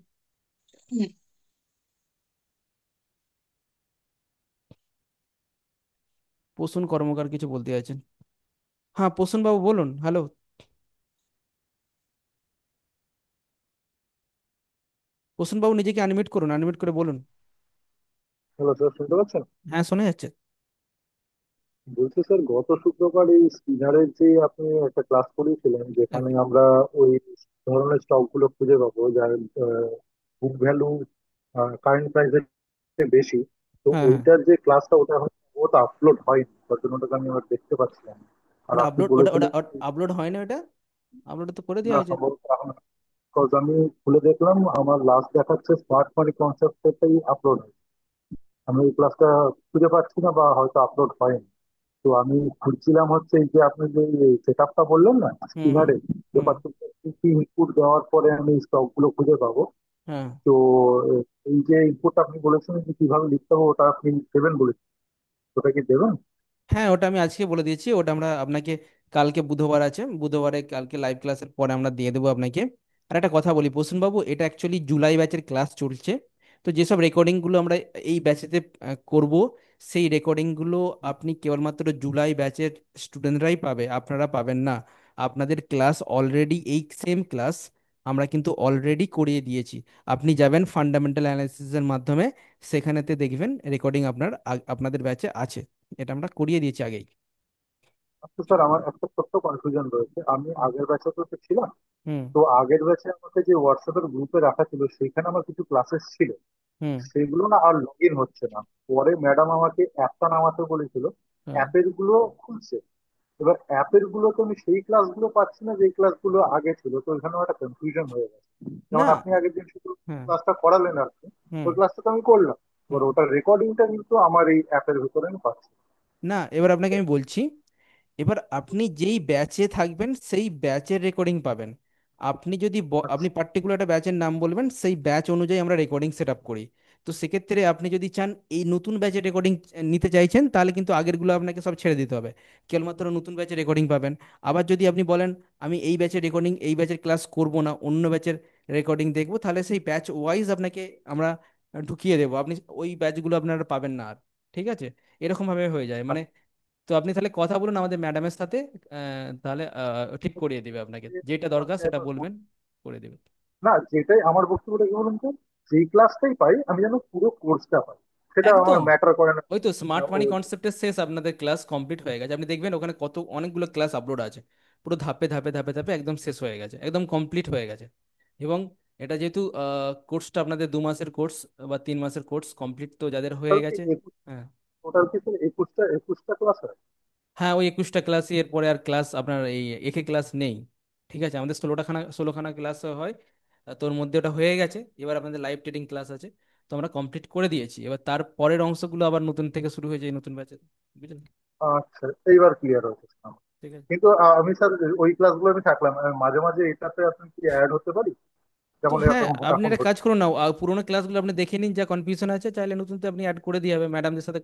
প্রসূন কর্মকার কিছু বলতে চাইছেন? হ্যাঁ, প্রসূন বাবু বলুন, হ্যালো। প্রসূন বাবু নিজেকে আনমিউট করুন, আনমিউট করে বলুন। হ্যালো স্যার, শুনতে পাচ্ছেন? হ্যাঁ, শোনা যাচ্ছে। বলছি স্যার, গত শুক্রবার এই স্পিনারের যে আপনি একটা ক্লাস করিয়েছিলেন, যেখানে এক- আমরা ওই ধরনের স্টক গুলো খুঁজে পাবো যার বুক ভ্যালু কারেন্ট প্রাইসের বেশি। তো হ্যাঁ, হ্যাঁ। ওইটার যে ক্লাসটা, ওটা ওটা আপলোড হয়নি, তার জন্য ওটাকে আমি আবার দেখতে পাচ্ছিলাম না। আর ওটা আপনি আপলোড, ওটা ওটা বলেছিলেন আপলোড হয় না ওটা? আপলোড তো করে দেওয়া না, হয়েছে। সম্ভবত এখন, বিকজ আমি খুলে দেখলাম আমার লাস্ট দেখাচ্ছে স্মার্ট মানি কনসেপ্টটাই আপলোড হয়েছে। আমি ওই ক্লাসটা খুঁজে পাচ্ছি না, বা হয়তো আপলোড হয়নি। তো আমি খুঁজছিলাম হচ্ছে এই যে আপনি যে সেট আপটা বললেন না হুম, হুম, স্পিনারে, যে হুম। পার্টিকুলার কি কি ইনপুট দেওয়ার পরে আমি স্টক গুলো খুঁজে পাবো। হ্যাঁ, তো এই যে ইনপুট আপনি বলেছিলেন যে কিভাবে লিখতে হবে, ওটা আপনি দেবেন বলেছেন, ওটা কি দেবেন? হ্যাঁ, ওটা আমি আজকে বলে দিয়েছি। ওটা আমরা আপনাকে কালকে, বুধবার আছে, বুধবারে কালকে লাইভ ক্লাসের পরে আমরা দিয়ে দেবো আপনাকে। আর একটা কথা বলি প্রসূন বাবু, এটা অ্যাকচুয়ালি জুলাই ব্যাচের ক্লাস চলছে। তো যেসব রেকর্ডিংগুলো আমরা এই ব্যাচেতে করব, সেই রেকর্ডিংগুলো আপনি কেবলমাত্র জুলাই ব্যাচের স্টুডেন্টরাই পাবে, আপনারা পাবেন না। আপনাদের ক্লাস অলরেডি, এই সেম ক্লাস আমরা কিন্তু অলরেডি করিয়ে দিয়েছি। আপনি যাবেন ফান্ডামেন্টাল অ্যানালিসিসের মাধ্যমে, সেখানেতে দেখবেন রেকর্ডিং আপনাদের ব্যাচে আছে। এটা আমরা করিয়ে দিয়েছি আগেই। আচ্ছা স্যার, আমার একটা ছোট্ট কনফিউশন রয়েছে। আমি হুম আগের ব্যাচে তো ছিলাম, হুম তো আগের ব্যাচে আমাকে যে হোয়াটসঅ্যাপের গ্রুপে রাখা ছিল সেখানে আমার কিছু ক্লাসেস ছিল, হুম সেগুলো না আর লগ ইন হচ্ছে না। পরে ম্যাডাম আমাকে অ্যাপটা নামাতে বলেছিল, হুম। অ্যাপের গুলো খুলছে। এবার অ্যাপের গুলোতে আমি সেই ক্লাসগুলো পাচ্ছি না যে ক্লাসগুলো আগে ছিল, তো এখানে একটা কনফিউশন হয়ে গেছে। যেমন না। আপনি আগের দিন শুধু হ্যাঁ। ক্লাসটা করালেন আর কি, হুম ওই ক্লাসটা তো আমি করলাম, এবার হুম। ওটার রেকর্ডিংটা কিন্তু আমার এই অ্যাপের ভিতরে আমি পাচ্ছি না। না, এবার আপনাকে আমি বলছি। এবার আপনি যেই ব্যাচে থাকবেন সেই ব্যাচের রেকর্ডিং পাবেন। আপনি যদি আপনি আচ্ছা পার্টিকুলার একটা ব্যাচের নাম বলবেন, সেই ব্যাচ অনুযায়ী আমরা রেকর্ডিং সেট আপ করি। তো সেক্ষেত্রে আপনি যদি চান এই নতুন ব্যাচের রেকর্ডিং নিতে চাইছেন, তাহলে কিন্তু আগেরগুলো আপনাকে সব ছেড়ে দিতে হবে, কেবলমাত্র নতুন ব্যাচের রেকর্ডিং পাবেন। আবার যদি আপনি বলেন আমি এই ব্যাচের রেকর্ডিং, এই ব্যাচের ক্লাস করব না, অন্য ব্যাচের রেকর্ডিং দেখবো, তাহলে সেই ব্যাচ ওয়াইজ আপনাকে আমরা ঢুকিয়ে দেবো। আপনি ওই ব্যাচগুলো আপনারা পাবেন না আর। ঠিক আছে? এরকম ভাবে হয়ে যায় মানে। আচ্ছা। তো আপনি তাহলে কথা বলুন আমাদের ম্যাডামের সাথে, তাহলে ঠিক করিয়ে দিবে আপনাকে, যেটা দরকার আমাকে সেটা একবার বলবেন, করে দেবে। না, যেটাই আমার বক্তব্যটা কি বলুন তো, যেই ক্লাসটাই পাই আমি যেন পুরো কোর্সটা পাই, সেটা আমার একদম। ম্যাটার করে না। ওই তো স্মার্ট মানি ওই কনসেপ্টের শেষ, আপনাদের ক্লাস কমপ্লিট হয়ে গেছে। আপনি দেখবেন ওখানে কত অনেকগুলো ক্লাস আপলোড আছে, পুরো ধাপে ধাপে ধাপে ধাপে একদম শেষ হয়ে গেছে, একদম কমপ্লিট হয়ে গেছে। এবং এটা যেহেতু কোর্সটা আপনাদের 2 মাসের কোর্স বা 3 মাসের কোর্স কমপ্লিট, তো যাদের হয়ে টোটাল কি গেছে। হ্যাঁ। টোটাল কি স্যার একুশটা ক্লাস হয়? হ্যাঁ, ওই 21টা ক্লাসই, এরপরে আর ক্লাস আপনার এই একে ক্লাস নেই। ঠিক আছে, আমাদের 16খানা ক্লাস হয়। তোর মধ্যে ওটা হয়ে গেছে, এবার আপনাদের লাইভ ট্রেডিং ক্লাস আছে। তো আমরা কমপ্লিট করে দিয়েছি, এবার তার পরের অংশগুলো আবার নতুন থেকে শুরু হয়েছে এই নতুন ব্যাচে। বুঝলেন? আচ্ছা, এইবার ক্লিয়ার হয়েছে আমার। ঠিক আছে। কিন্তু আমি স্যার ওই ক্লাসগুলো আমি থাকলাম, আমি মাঝে মাঝে এটাতে আপনি কি অ্যাড হতে পারি? তো যেমন হ্যাঁ, এখন আপনি এখন একটা কাজ করুন না, পুরোনো ক্লাসগুলো আপনি দেখে নিন, যা কনফিউশন আছে চাইলে নতুনতে আপনি অ্যাড করে দিয়ে হবে। ম্যাডামের সাথে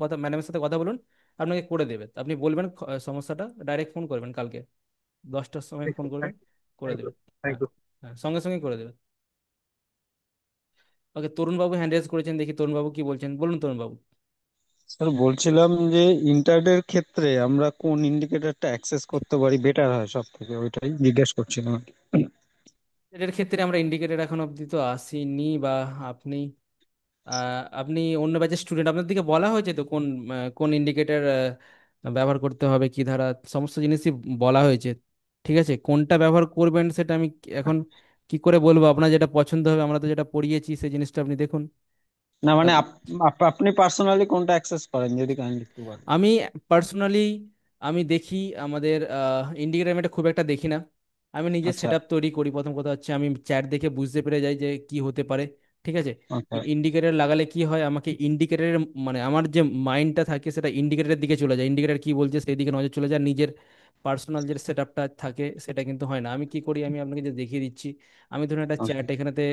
কথা বলুন, আপনাকে করে দেবে। আপনি বলবেন সমস্যাটা, ডাইরেক্ট ফোন করবেন কালকে 10টার সময় থ্যাংক ফোন ইউ, করবেন, করে থ্যাংক ইউ, দেবে। থ্যাংক হ্যাঁ, ইউ। হ্যাঁ, সঙ্গে সঙ্গে করে দেবে। ওকে, তরুণ বাবু হ্যান্ড রেজ করেছেন, দেখি তরুণ বাবু কি বলছেন, বলুন তরুণ বাবু। স্যার বলছিলাম যে ইন্টারডের ক্ষেত্রে আমরা কোন ইন্ডিকেটরটা অ্যাক্সেস করতে পারি বেটার হয় সব থেকে, ওইটাই জিজ্ঞেস করছিলাম আর কি। এটার ক্ষেত্রে আমরা ইন্ডিকেটর এখন অবধি তো আসিনি, বা আপনি আপনি অন্য ব্যাচের স্টুডেন্ট, আপনার দিকে বলা হয়েছে তো কোন কোন ইন্ডিকেটর ব্যবহার করতে হবে, কি ধারা, সমস্ত জিনিসই বলা হয়েছে। ঠিক আছে, কোনটা ব্যবহার করবেন সেটা আমি এখন কি করে বলবো? আপনার যেটা পছন্দ হবে, আমরা তো যেটা পড়িয়েছি সেই জিনিসটা আপনি দেখুন। না মানে আপনি পার্সোনালি কোনটা অ্যাক্সেস করেন যদি কাইন্ডলি একটু বলেন। আমি পার্সোনালি আমি দেখি আমাদের ইন্ডিকেটার, আমি এটা খুব একটা দেখি না। আমি নিজে আচ্ছা। সেট আপ তৈরি করি। প্রথম কথা হচ্ছে আমি চ্যাট দেখে বুঝতে পেরে যাই যে কি হতে পারে। ঠিক আছে, আচ্ছা। ইন্ডিকেটর লাগালে কি হয়, আমাকে ইন্ডিকেটরের মানে আমার যে মাইন্ডটা থাকে সেটা ইন্ডিকেটরের দিকে চলে যায়, ইন্ডিকেটর কি বলছে সেই দিকে নজর চলে যায়, নিজের পার্সোনাল যে সেট আপটা থাকে সেটা কিন্তু হয় না। আমি কি করি, আমি আপনাকে যে দেখিয়ে দিচ্ছি। আমি ধরুন একটা আচ্ছা। চ্যাট এখানেতে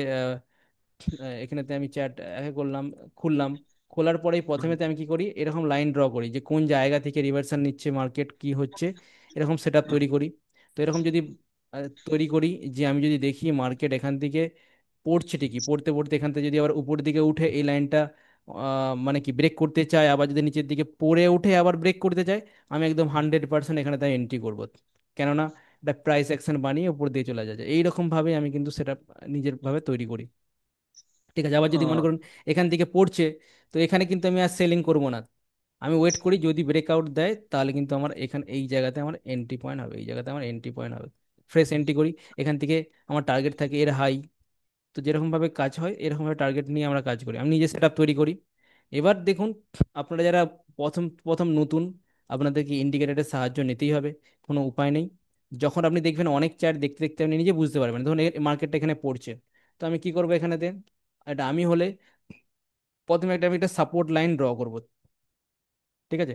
এখানেতে আমি চ্যাট করলাম, খুললাম। খোলার পরেই প্রথমেতে আমি কি করি, এরকম লাইন ড্র করি যে কোন জায়গা থেকে রিভার্সাল নিচ্ছে মার্কেট, কি হচ্ছে, এরকম সেট আপ তৈরি করি। তো এরকম যদি তৈরি করি, যে আমি যদি দেখি মার্কেট এখান থেকে পড়ছে, ঠিকই পড়তে পড়তে এখান থেকে যদি আবার উপরের দিকে উঠে এই লাইনটা মানে কি ব্রেক করতে চায়, আবার যদি নিচের দিকে পড়ে উঠে আবার ব্রেক করতে চায়, আমি একদম 100% এখানে তাই এন্ট্রি করবো। কেননা এটা প্রাইস অ্যাকশন বানিয়ে উপর দিয়ে চলে যায়, এইরকম ভাবে আমি কিন্তু সেটা নিজের ভাবে তৈরি করি। ঠিক আছে, আবার যদি মনে ও, করুন এখান থেকে পড়ছে, তো এখানে কিন্তু আমি আর সেলিং করব না। আমি ওয়েট করি, যদি ব্রেকআউট দেয় তাহলে কিন্তু আমার এখানে এই জায়গাতে আমার এন্ট্রি পয়েন্ট হবে, এই জায়গাতে আমার এন্ট্রি পয়েন্ট হবে। ফ্রেশ এন্ট্রি করি। এখান থেকে আমার টার্গেট থাকে এর হাই। তো যেরকম ভাবে কাজ হয় এরকম ভাবে টার্গেট নিয়ে আমরা কাজ করি, আমি নিজে সেট আপ তৈরি করি। এবার দেখুন, আপনারা যারা প্রথম প্রথম নতুন, আপনাদেরকে ইন্ডিকেটরের সাহায্য নিতেই হবে, কোনো উপায় নেই। যখন আপনি দেখবেন অনেক চার্ট দেখতে দেখতে আপনি নিজে বুঝতে পারবেন, ধরুন মার্কেটটা এখানে পড়ছে, তো আমি কি করবো এখানেতে, এটা আমি হলে প্রথমে আমি একটা সাপোর্ট লাইন ড্র করব। ঠিক আছে,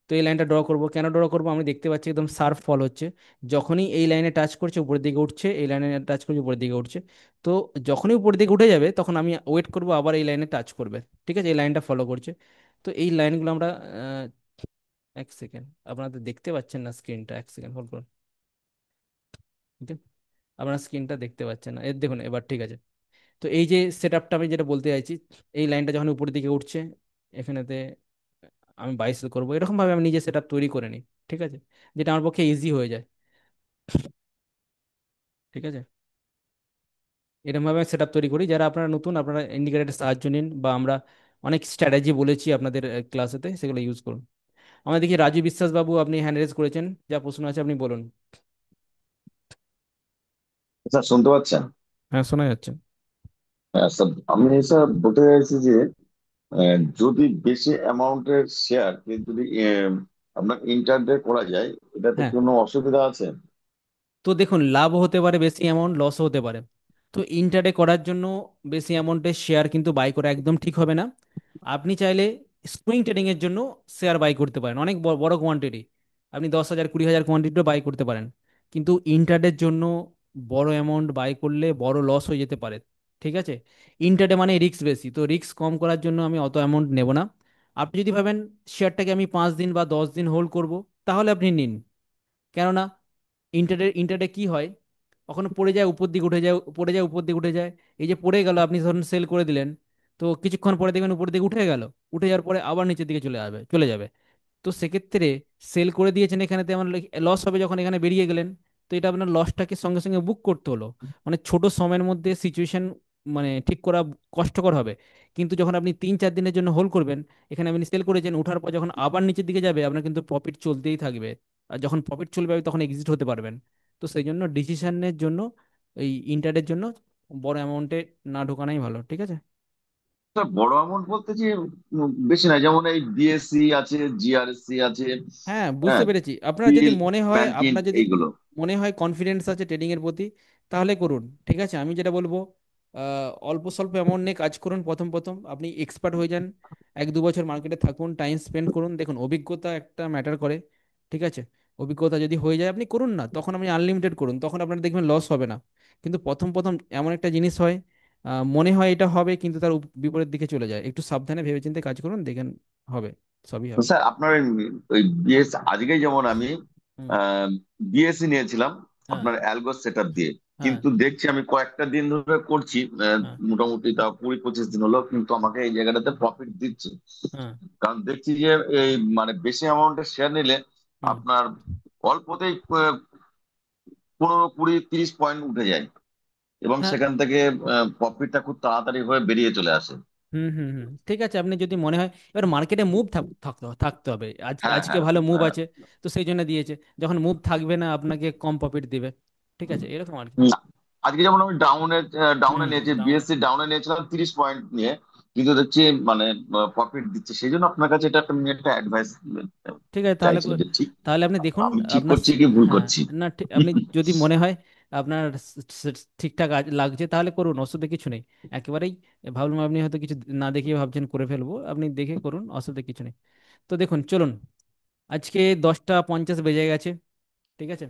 তো এই লাইনটা ড্র করব, কেন ড্র করব, আমি দেখতে পাচ্ছি একদম শার্প ফল হচ্ছে। যখনই এই লাইনে টাচ করছে উপরের দিকে উঠছে, এই লাইনে টাচ করছে উপরের দিকে উঠছে। তো যখনই উপরের দিকে উঠে যাবে তখন আমি ওয়েট করব আবার এই লাইনে টাচ করবে। ঠিক আছে, এই লাইনটা ফলো করছে। তো এই লাইনগুলো আমরা 1 সেকেন্ড, আপনারা দেখতে পাচ্ছেন না স্ক্রিনটা, 1 সেকেন্ড হোল্ড করুন। ঠিক আছে? আপনার স্ক্রিনটা দেখতে পাচ্ছেন না, এর দেখুন এবার ঠিক আছে। তো এই যে সেট আপটা আমি যেটা বলতে চাইছি, এই লাইনটা যখন উপরের দিকে উঠছে, এখানেতে আমি 22 করবো, এরকম ভাবে আমি নিজে সেট আপ তৈরি করে নিই। ঠিক আছে, যেটা আমার পক্ষে ইজি হয়ে যায়। ঠিক আছে। এরকমভাবে সেট আপ তৈরি করি। যারা আপনারা নতুন, আপনারা ইন্ডিকেটরের সাহায্য নিন, বা আমরা অনেক স্ট্র্যাটেজি বলেছি আপনাদের ক্লাসেতে, সেগুলো ইউজ করুন। আমরা দেখি রাজু বিশ্বাস বাবু, আপনি হ্যান্ড রেজ করেছেন, যা প্রশ্ন আছে আপনি বলুন। স্যার শুনতে পাচ্ছেন? হ্যাঁ, শোনা যাচ্ছে। হ্যাঁ স্যার, আমি স্যার বলতে চাইছি যে যদি বেশি অ্যামাউন্টের শেয়ার যদি আপনার ইন্টারডে করা যায়, এটাতে হ্যাঁ, কোনো অসুবিধা আছে? তো দেখুন, লাভ হতে পারে বেশি অ্যামাউন্ট, লসও হতে পারে। তো ইন্টারডে করার জন্য বেশি অ্যামাউন্টের শেয়ার কিন্তু বাই করা একদম ঠিক হবে না। আপনি চাইলে সুইং ট্রেডিং এর জন্য শেয়ার বাই করতে পারেন, অনেক বড় কোয়ান্টিটি, আপনি 10,000 20,000 কোয়ান্টিটিও বাই করতে পারেন। কিন্তু ইন্টারডের জন্য বড় অ্যামাউন্ট বাই করলে বড় লস হয়ে যেতে পারে। ঠিক আছে, ইন্টারডে মানে রিস্ক বেশি, তো রিস্ক কম করার জন্য আমি অত অ্যামাউন্ট নেব না। আপনি যদি ভাবেন শেয়ারটাকে আমি 5 দিন বা 10 দিন হোল্ড করব, তাহলে আপনি নিন। কেননা ইন্টারডে কি হয়, কখনো পড়ে যায় উপর দিকে উঠে যায়, পড়ে যায় উপর দিকে উঠে যায়। এই যে পড়ে গেল, আপনি ধরুন সেল করে দিলেন, তো কিছুক্ষণ পরে দেখবেন উপর দিকে উঠে গেল, উঠে যাওয়ার পরে আবার নিচের দিকে চলে যাবে। তো সেক্ষেত্রে সেল করে দিয়েছেন এখানেতে আমার লস হবে, যখন এখানে বেরিয়ে গেলেন, তো এটা আপনার লসটাকে সঙ্গে সঙ্গে বুক করতে হলো। মানে ছোট সময়ের মধ্যে সিচুয়েশন মানে ঠিক করা কষ্টকর হবে। কিন্তু যখন আপনি 3-4 দিনের জন্য হোল্ড করবেন, এখানে আপনি সেল করেছেন, ওঠার পর যখন আবার নিচের দিকে যাবে, আপনার কিন্তু প্রফিট চলতেই থাকবে। আর যখন প্রফিট চলবে আপনি তখন এক্সিট হতে পারবেন। তো সেই জন্য ডিসিশনের জন্য এই ইন্টারের জন্য বড় অ্যামাউন্টে না ঢোকানোই ভালো, ঠিক আছে। স্যার বড় অ্যামাউন্ট বলতে যে বেশি না, যেমন এই বিএসসি আছে, জিআরএসসি আছে, হ্যাঁ, বুঝতে হ্যাঁ, পেরেছি। আপনার যদি বিল, মনে হয়, ব্যাংকিং, এইগুলো। মনে হয় কনফিডেন্স আছে ট্রেডিং এর প্রতি, তাহলে করুন। ঠিক আছে, আমি যেটা বলবো, অল্প স্বল্প অ্যামাউন্ট নিয়ে কাজ করুন। প্রথম প্রথম আপনি এক্সপার্ট হয়ে যান, 1-2 বছর মার্কেটে থাকুন, টাইম স্পেন্ড করুন। দেখুন, অভিজ্ঞতা একটা ম্যাটার করে। ঠিক আছে, অভিজ্ঞতা যদি হয়ে যায় আপনি করুন না, তখন আপনি আনলিমিটেড করুন, তখন আপনার দেখবেন লস হবে না। কিন্তু প্রথম প্রথম এমন একটা জিনিস হয়, মনে হয় এটা হবে কিন্তু তার বিপরীত দিকে চলে যায়। একটু সাবধানে ভেবেচিন্তে কাজ করুন, দেখেন হবে, সবই তো হবে। স্যার আপনার ওই বিএস, আজকে যেমন আমি হুম। বিএসসি নিয়েছিলাম হ্যাঁ, আপনার অ্যালগো সেটআপ দিয়ে, হ্যাঁ, কিন্তু দেখছি আমি কয়েকটা দিন ধরে করছি, হ্যাঁ, মোটামুটি তা 20-25 দিন হলো, কিন্তু আমাকে এই জায়গাটাতে প্রফিট দিচ্ছে। হ্যাঁ। কারণ দেখছি যে এই মানে বেশি অ্যামাউন্টের শেয়ার নিলে হুম। আপনার অল্পতেই 15, 20, 30 পয়েন্ট উঠে যায়, এবং হ্যাঁ। সেখান থেকে প্রফিটটা খুব তাড়াতাড়ি হয়ে বেরিয়ে চলে আসে। হুম, হুম, হুম, ঠিক আছে, আপনি যদি মনে হয়, এবার মার্কেটে মুভ থাকতে থাকতে হবে, হ্যাঁ, আজকে হ্যাঁ, ভালো মুভ হ্যাঁ। আছে, তো সেই জন্য দিয়েছে। যখন মুভ থাকবে না, আপনাকে কম প্রফিট দিবে। ঠিক আছে, এরকম আর কি। হুম, আজকে যেমন আমি ডাউনে ডাউনে হুম, নিয়েছি, ডাউন। বিএসসি ডাউনে নিয়েছিলাম 30 পয়েন্ট নিয়ে, কিন্তু দেখছি মানে প্রফিট দিচ্ছে। সেই জন্য আপনার কাছে এটা আমি একটা অ্যাডভাইস ঠিক আছে, তাহলে চাইছি যে ঠিক তাহলে আপনি দেখুন আমি ঠিক আপনার করছি কি ভুল হ্যাঁ, করছি। না ঠিক, আপনি যদি মনে হয় আপনার ঠিকঠাক লাগছে, তাহলে করুন, অসুবিধা কিছু নেই। একেবারেই ভাবলাম আপনি হয়তো কিছু না দেখিয়ে ভাবছেন করে ফেলবো, আপনি দেখে করুন, অসুবিধা কিছু নেই। তো দেখুন, চলুন, আজকে 10টা 50 বেজে গেছে। ঠিক আছে,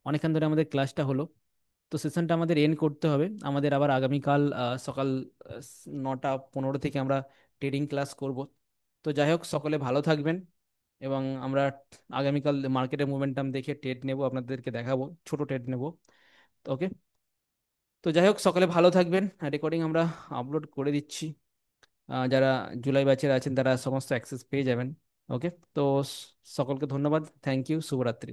অনেকক্ষণ ধরে আমাদের ক্লাসটা হলো, তো সেশনটা আমাদের এন্ড করতে হবে। আমাদের আবার আগামীকাল সকাল 9টা 15 থেকে আমরা ট্রেডিং ক্লাস করব। তো যাই হোক, সকলে ভালো থাকবেন, এবং আমরা আগামীকাল মার্কেটের মোমেন্টাম দেখে ট্রেড নেব, আপনাদেরকে দেখাবো, ছোট ট্রেড নেব। ওকে, তো যাই হোক, সকলে ভালো থাকবেন। রেকর্ডিং আমরা আপলোড করে দিচ্ছি, যারা জুলাই ব্যাচের আছেন তারা সমস্ত অ্যাক্সেস পেয়ে যাবেন। ওকে, তো সকলকে ধন্যবাদ, থ্যাংক ইউ, শুভরাত্রি।